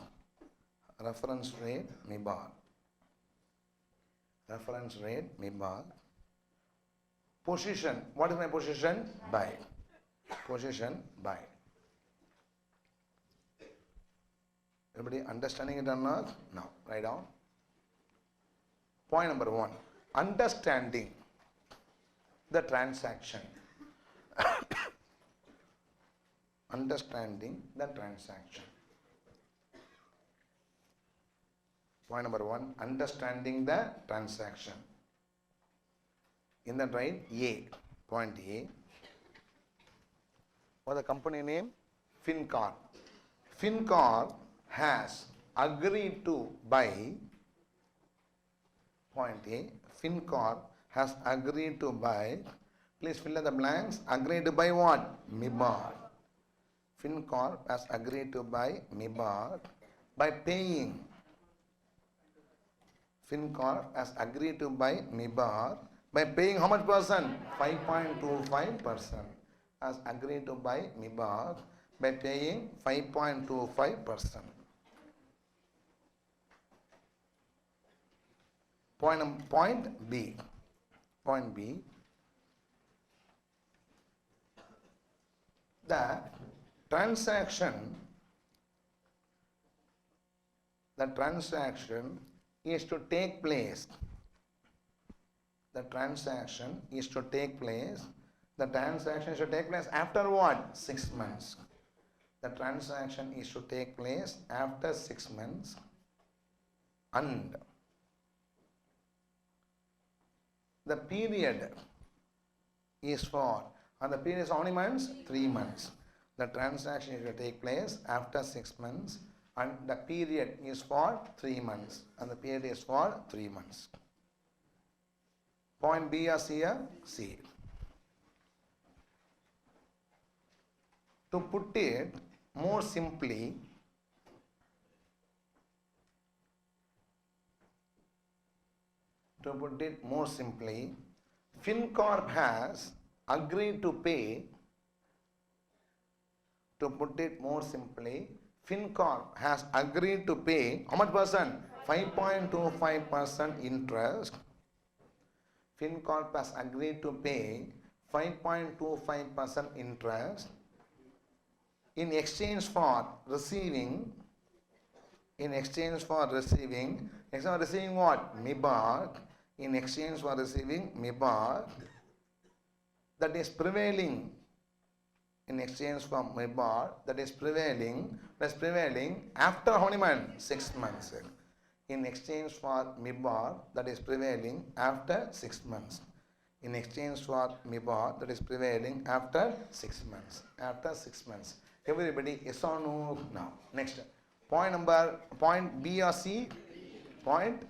Reference rate MIBOR. Reference rate MIBOR. Position. What is my position? Buy. Position buy. Everybody understanding it or not? Now, write down. Point number 1. Understanding the transaction. Understanding the transaction. Point number 1. Understanding the transaction. In that right, A. Point A. What is the company name? FinCorp. FinCorp has agreed to buy. Point A. FinCorp has agreed to buy. Please fill in the blanks. Agreed to buy what? MIBOR. FinCorp has agreed to buy MIBOR by paying. FinCorp has agreed to buy MIBOR by paying how much percent? 5.25%. Has agreed to buy MIBOR by paying 5.25%. Point B. Point B. The transaction is to take place. The transaction should take place after what? 6 months. The transaction is to take place after 6 months and the period is for, and the period is how many months? 3 months. The transaction is to take place after 6 months and the period is for 3 months. And the period is for 3 months. Point B or C? C. To put it more simply, To put it more simply, FinCorp has agreed to pay, to put it more simply, FinCorp has agreed to pay how much percent? 5.25% interest. FinCorp has agreed to pay 5.25% interest in exchange for receiving, what? MIBAR, in exchange for receiving MIBAR that is prevailing, in exchange for MIBAR that is prevailing after how many months? 6 months. In exchange for MIBAR that is prevailing after 6 months. In exchange for MIBAR that is prevailing after 6 months. After 6 months. Everybody, yes or no? Now, next. Point B or C? Point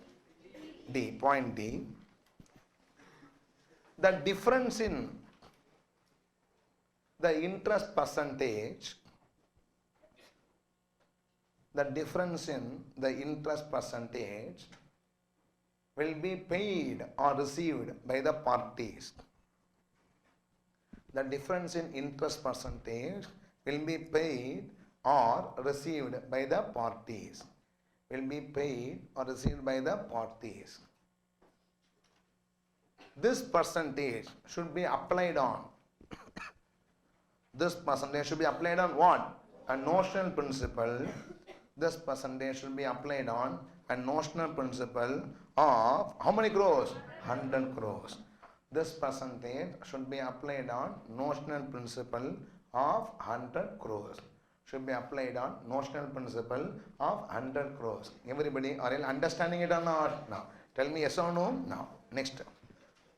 D. Point D. The difference in the interest percentage, will be paid or received by the parties. The difference in interest percentage will be paid or received by the parties. Will be paid or received by the parties. This percentage should be applied on. This percentage should be applied on what? A notional principle. This percentage should be applied on a notional principle of how many crores? 100 crores. This percentage should be applied on notional principle of 100 crores. Should be applied on notional principle of 100 crores. Everybody, are you understanding it or not? Now, tell me yes or no. Now, next.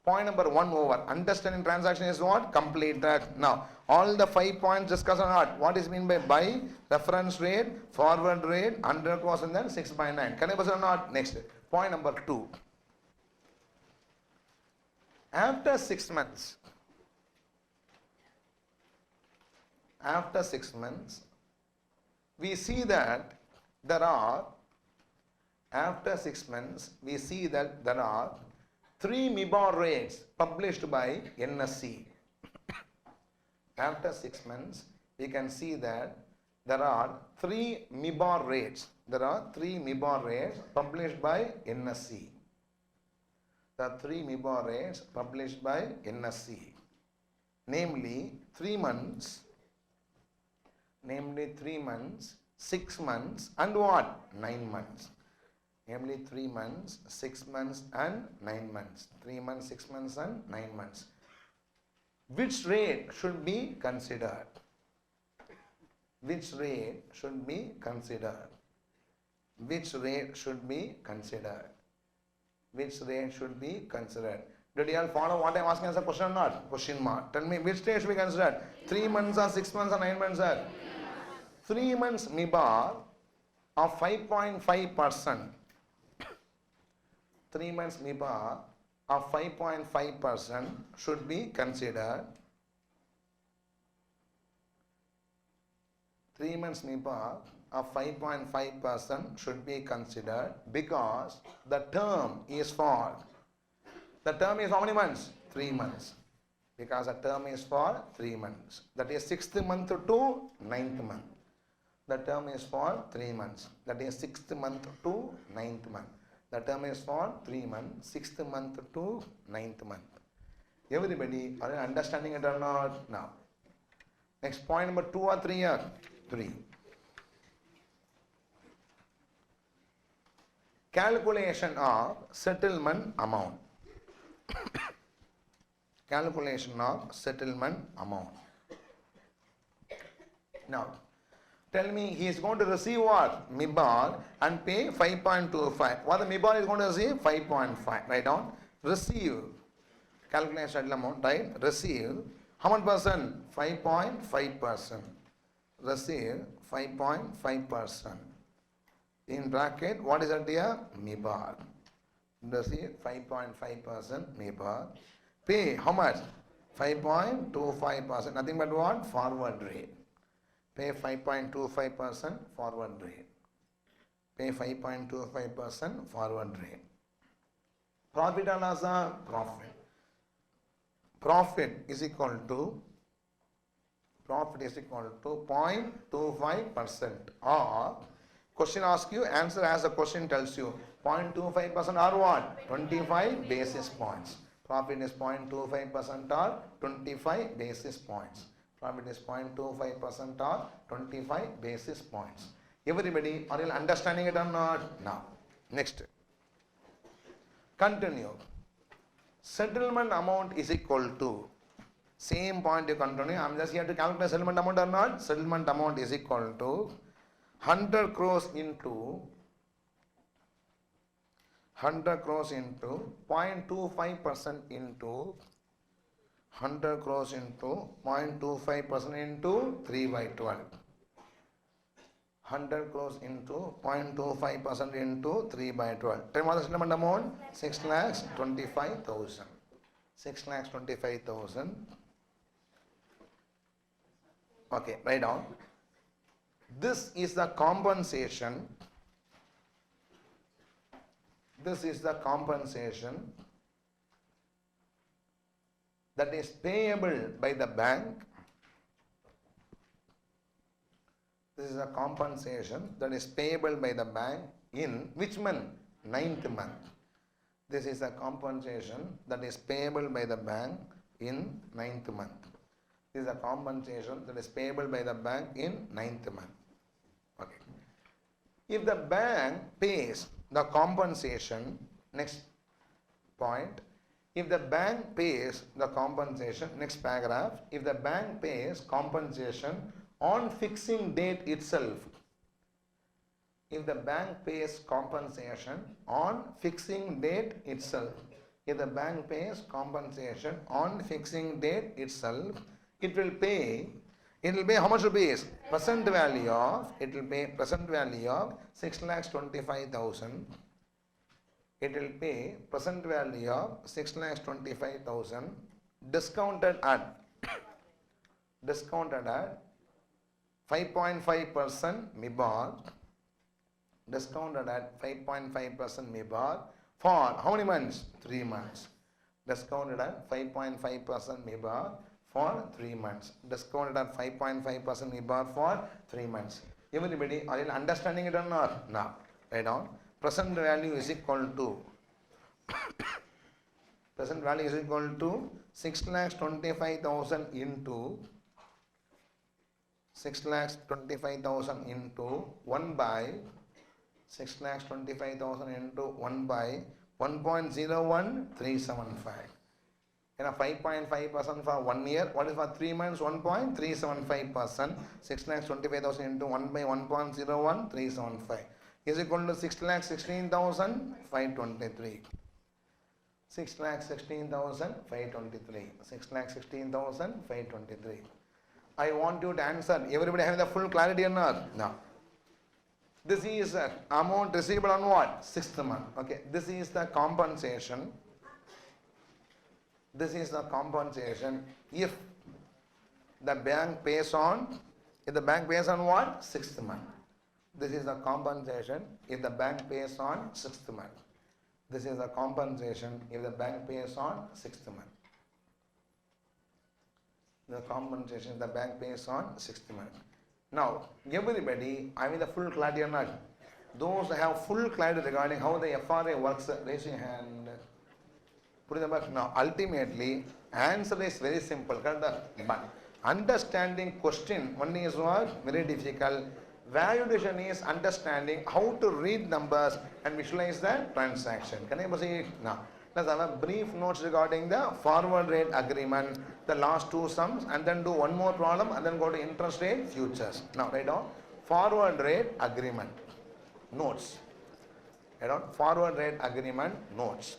Point number 1 over. Understanding transaction is what? Completed. Now, all the 5 points discussed on what is meant by buy, reference rate, forward rate, 100 crores and then 6/9. Can I or not? Next. Point number 2. After 6 months, we see that there are 3 MIBAR rates published by NSE. After 6 months, we can see that there are 3 MIBAR rates. There are 3 MIBAR rates published by NSE. The 3 MIBAR rates published by NSE. Namely 3 months, 6 months and what? 9 months. Namely 3 months, 6 months and 9 months. 3 months, 6 months and 9 months. Which rate should be considered? Which rate should be considered? Which rate should be considered? Which rate should be considered? Did you all follow what I am asking as a question or not? Question mark. Tell me which rate should be considered? 3 months or 6 months or 9 months, sir? 3 months MIBAR of 5.5%. 3 months MIBAR of 5.5% should be considered. 3 months MIBAR of 5.5% should be considered because the term is for. The term is how many months? 3 months. Because the term is for 3 months. That is 6th month to 9th month. The term is for 3 months. That is 6th month to 9th month. The term is for 3 months, 6th month to 9th month. Everybody, are you understanding it or not? Now, next point number 2 or 3 here? 3. Calculation of settlement amount. Calculation of settlement amount. Now, tell me, he is going to receive what? MIBAR and pay 5.25. What the MIBAR is going to receive? 5.5. Write down. Receive. Calculation settlement amount, right? Receive. How much percent? 5.5%. Receive 5.5%. In bracket, what is that here? MIBAR. Receive 5.5% MIBAR. Pay how much? 5.25%. Nothing but what? Forward rate. Pay 5.25% forward rate. Pay 5.25% forward rate. Profit or loss? Profit. Profit is equal to 0.25%, or question asks you, answer as the question tells you 0.25% or what? 25 basis points. Profit is 0.25% or 25 basis points. Profit is 0.25% or 25 basis points. Everybody, are you understanding it or not? Now, next. Continue. Settlement amount is equal to, same point you continue. I am just here to calculate settlement amount or not. Settlement amount is equal to 100 crores into 0.25% into 100 crores into 0.25% into 3 by 12. 100 crores into 0.25% into 3 by 12. Tell me what the settlement amount? 6,25,000. 6,25,000. Okay, write down. This is the compensation. This is the compensation that is payable by the bank. This is a compensation that is payable by the bank in which month? 9th month. This is a compensation that is payable by the bank in 9th month. This is a compensation that is payable by the bank in 9th month. Okay. If the bank pays the compensation, next point, if the bank pays the compensation, next paragraph, if the bank pays compensation on fixing date itself, if the bank pays compensation on fixing date itself, if the bank pays compensation on fixing date itself, it will pay how much rupees? Present value of, it will pay present value of 6,25,000. It will pay present value of 6,25,000 discounted at 5.5% MIBOR, discounted at 5.5% MIBOR for how many months? 3 months. Discounted at 5.5% MIBOR for 3 months. Discounted at 5.5% MIBOR for 3 months. Everybody, are you understanding it or not? Now, write down. Present value is equal to present value is equal to 6,25,000 into 6,25,000 into 1 by 6,25,000 into 1 by 1.01375. 5.5% for 1 year. What is for 3 months? 1.375%. 6,25,000 into 1 by 1.01375 is equal to 6,16,523. 6,16,523. 6,16,523. I want you to answer. Everybody having the full clarity or not? No. This is amount receivable on what? 6th month. Okay. This is the compensation. This is the compensation if the bank pays on, what? 6th month. This is the compensation if the bank pays on 6th month. This is the compensation if the bank pays on 6th month. The compensation if the bank pays on 6th month. Now, everybody, I mean the full clarity or not? Those who have full clarity regarding how the FRA works, raise your hand. Now, ultimately, answer is very simple. But understanding question, one is what? Very difficult. Valuation is understanding how to read numbers and visualize the transaction. Can I see it? Now, let's have a brief notes regarding the forward rate agreement, the last 2 sums, and then do one more problem and then go to interest rate futures. Now, write down forward rate agreement notes. Write down forward rate agreement notes.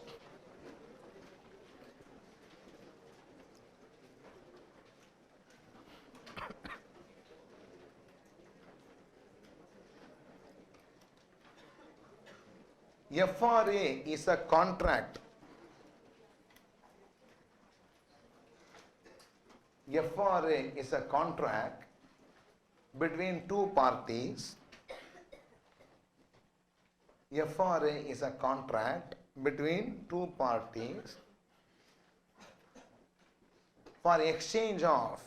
FRA is a contract. FRA is a contract between 2 parties. FRA is a contract between two parties for exchange of.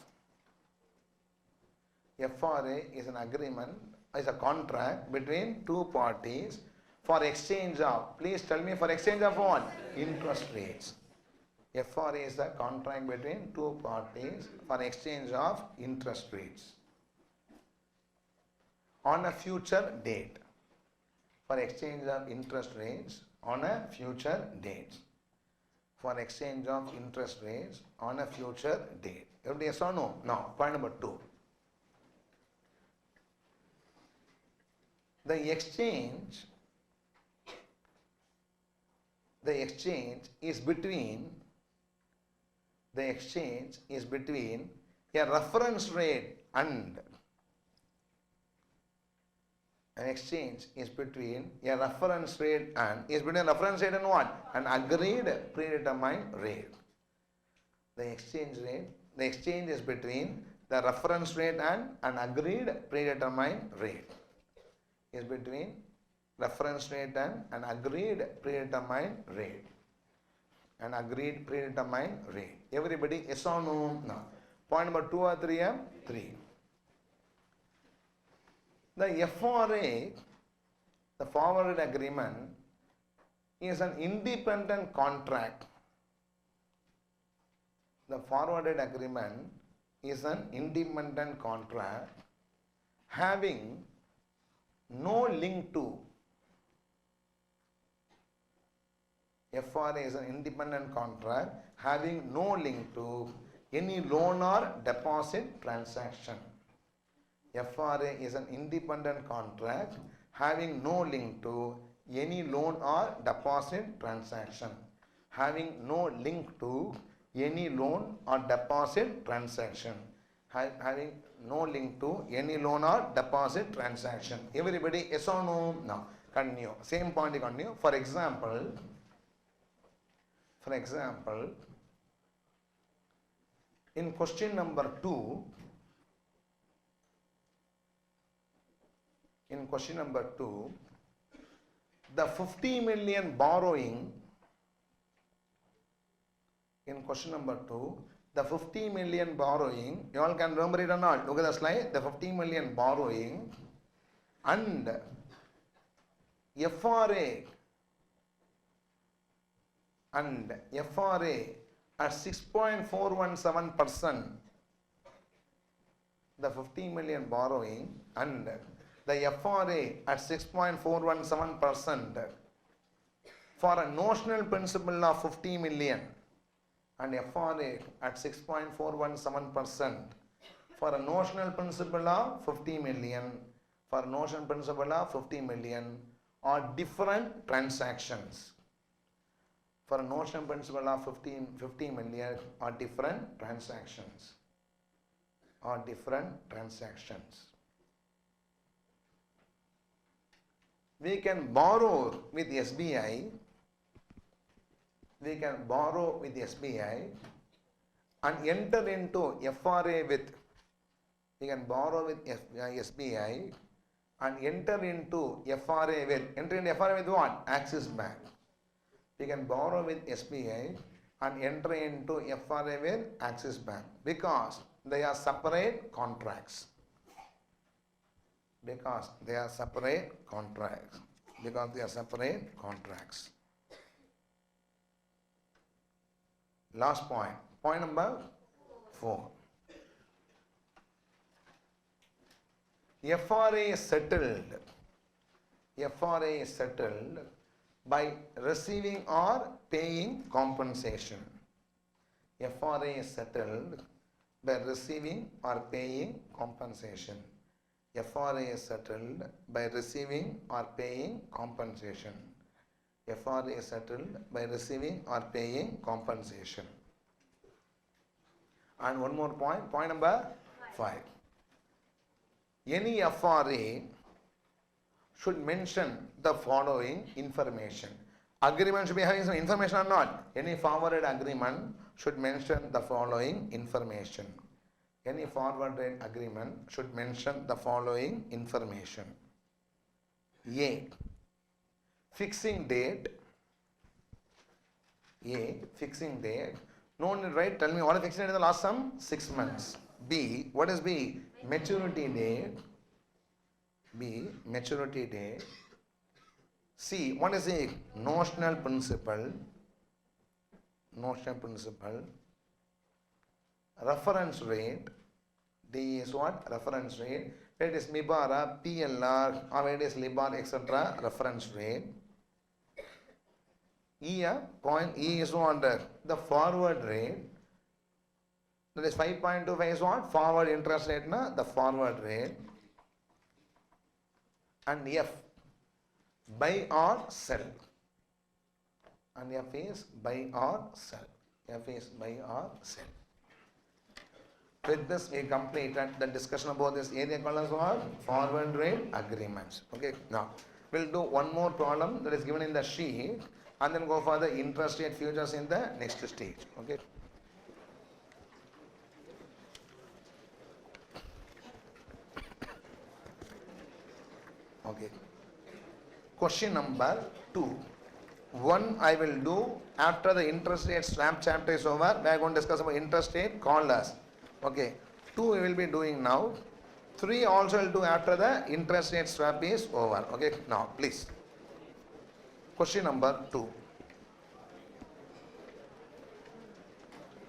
FRA is an agreement, is a contract between two parties for exchange of, please tell me, for exchange of what? Interest rates. FRA is a contract between two parties for exchange of interest rates on a future date. For exchange of interest rates on a future date. For exchange of interest rates on a future date. Everybody yes or no? Now, point number 2. The exchange is between a reference rate and what? An agreed predetermined rate. The exchange is between the reference rate and an agreed predetermined rate. Is between reference rate and an agreed predetermined rate. An agreed predetermined rate. Everybody yes or no? No. Point number 2 or 3? 3. The FRA, the forwarded agreement, is an independent contract. The forwarded agreement is an independent contract having no link to. FRA is an independent contract having no link to any loan or deposit transaction. FRA is an independent contract having no link to any loan or deposit transaction. Having no link to any loan or deposit transaction. Having no link to any loan or deposit transaction. Everybody yes or no? No. Continue. Same point continue. For example, in question number 2, the 50 million borrowing, you all can remember it or not? Look at the slide. The 50 million borrowing and FRA at 6.417%. The 50 million borrowing and the FRA at 6.417% for a notional principal of 50 million and FRA at 6.417% for a notional principal of 50 million are different transactions. For a notional principal of 50 million are different transactions. We can borrow with SBI. And enter into FRA with. We can borrow with SBI and enter into FRA with. Enter into FRA with what? Axis Bank. We can borrow with SBI and enter into FRA with Axis Bank because they are separate contracts. Last point. Point number 4. FRA is settled by receiving or paying compensation. FRA is settled by receiving or paying compensation. FRA is settled by receiving or paying compensation. FRA is settled by receiving or paying compensation. And one more point, point number 5. Any FRA should mention the following information. Agreement should be having some information or not? Any forwarded agreement should mention the following information. Any forwarded agreement should mention the following information. A. Fixing date. A, fixing date. No need, right? Tell me what is fixing date in the last sum? 6 months. B, what is B? Maturity date. B, maturity date. C, what is A? Notional principal. Notional principal. Reference rate. D is what? Reference rate. Where it is MIBAR, PLR, or where it is LIBOR, etc. Reference rate. E, point E is what? The forward rate. That is 5.25 is what? Forward interest rate, na? The forward rate. And F, buy or sell. And F is buy or sell. F is buy or sell. With this, we completed the discussion about this area called as what? Forward rate agreements. Okay, now we'll do one more problem that is given in the sheet and then go for the interest rate futures in the next stage. Okay. Okay. Question number 2. 1 I will do after the interest rate swap chapter is over. We are going to discuss about interest rate callers. Okay. 2 we will be doing now. 3 also will do after the interest rate swap is over. Okay. Now please. Question number 2.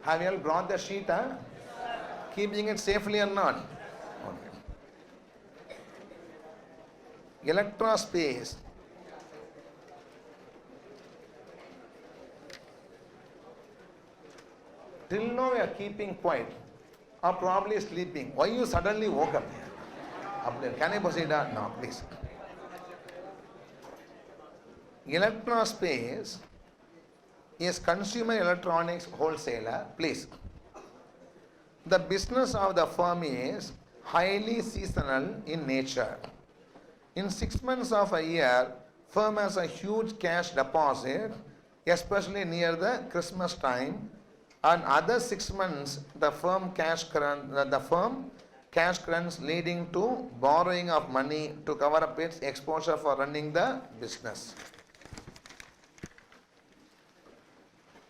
Have you all brought the sheet? Keeping it safely or not? Okay. Electrospace. Till now we are keeping quiet or probably sleeping. Why you suddenly woke up here? Up there. Can I proceed? No, please. Electrospace is consumer electronics wholesaler. Please. The business of the firm is highly seasonal in nature. In 6 months of a year, firm has a huge cash deposit, especially near the Christmas time. And other 6 months, the firm cash crunch leading to borrowing of money to cover up its exposure for running the business.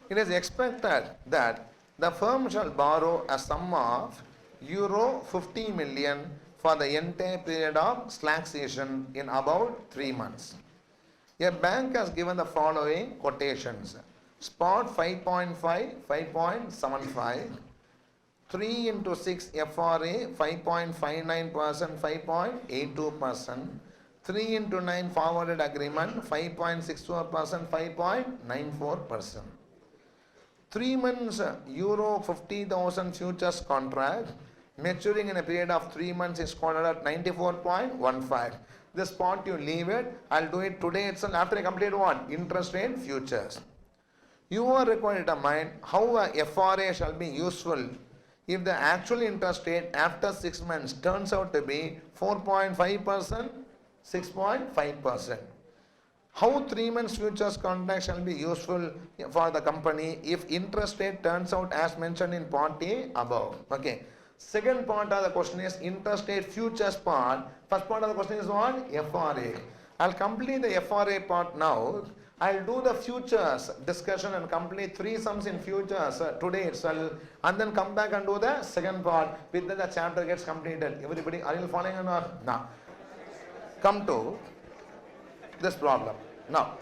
It is expected that the firm shall borrow a sum of euro 50 million for the entire period of slack season in about 3 months. A bank has given the following quotations. Spot 5.5, 5.75, 3 into 6 FRA 5.59%, 5.82%, 3 into 9 forwarded agreement 5.64%, 5.94%. 3 months euro 50,000 futures contract maturing in a period of 3 months is quoted at 94.15. This spot you leave it. I'll do it today itself after I complete what? Interest rate futures. You are required to determine how a FRA shall be useful if the actual interest rate after 6 months turns out to be 4.5%, 6.5%. How 3 months futures contract shall be useful for the company if interest rate turns out as mentioned in part A above. Okay. Second part of the question is interest rate futures part. First part of the question is what? FRA. I'll complete the FRA part now. I'll do the futures discussion and complete 3 sums in futures today itself and then come back and do the second part with the chapter gets completed. Everybody, are you following or not? Now, come to this problem. Now,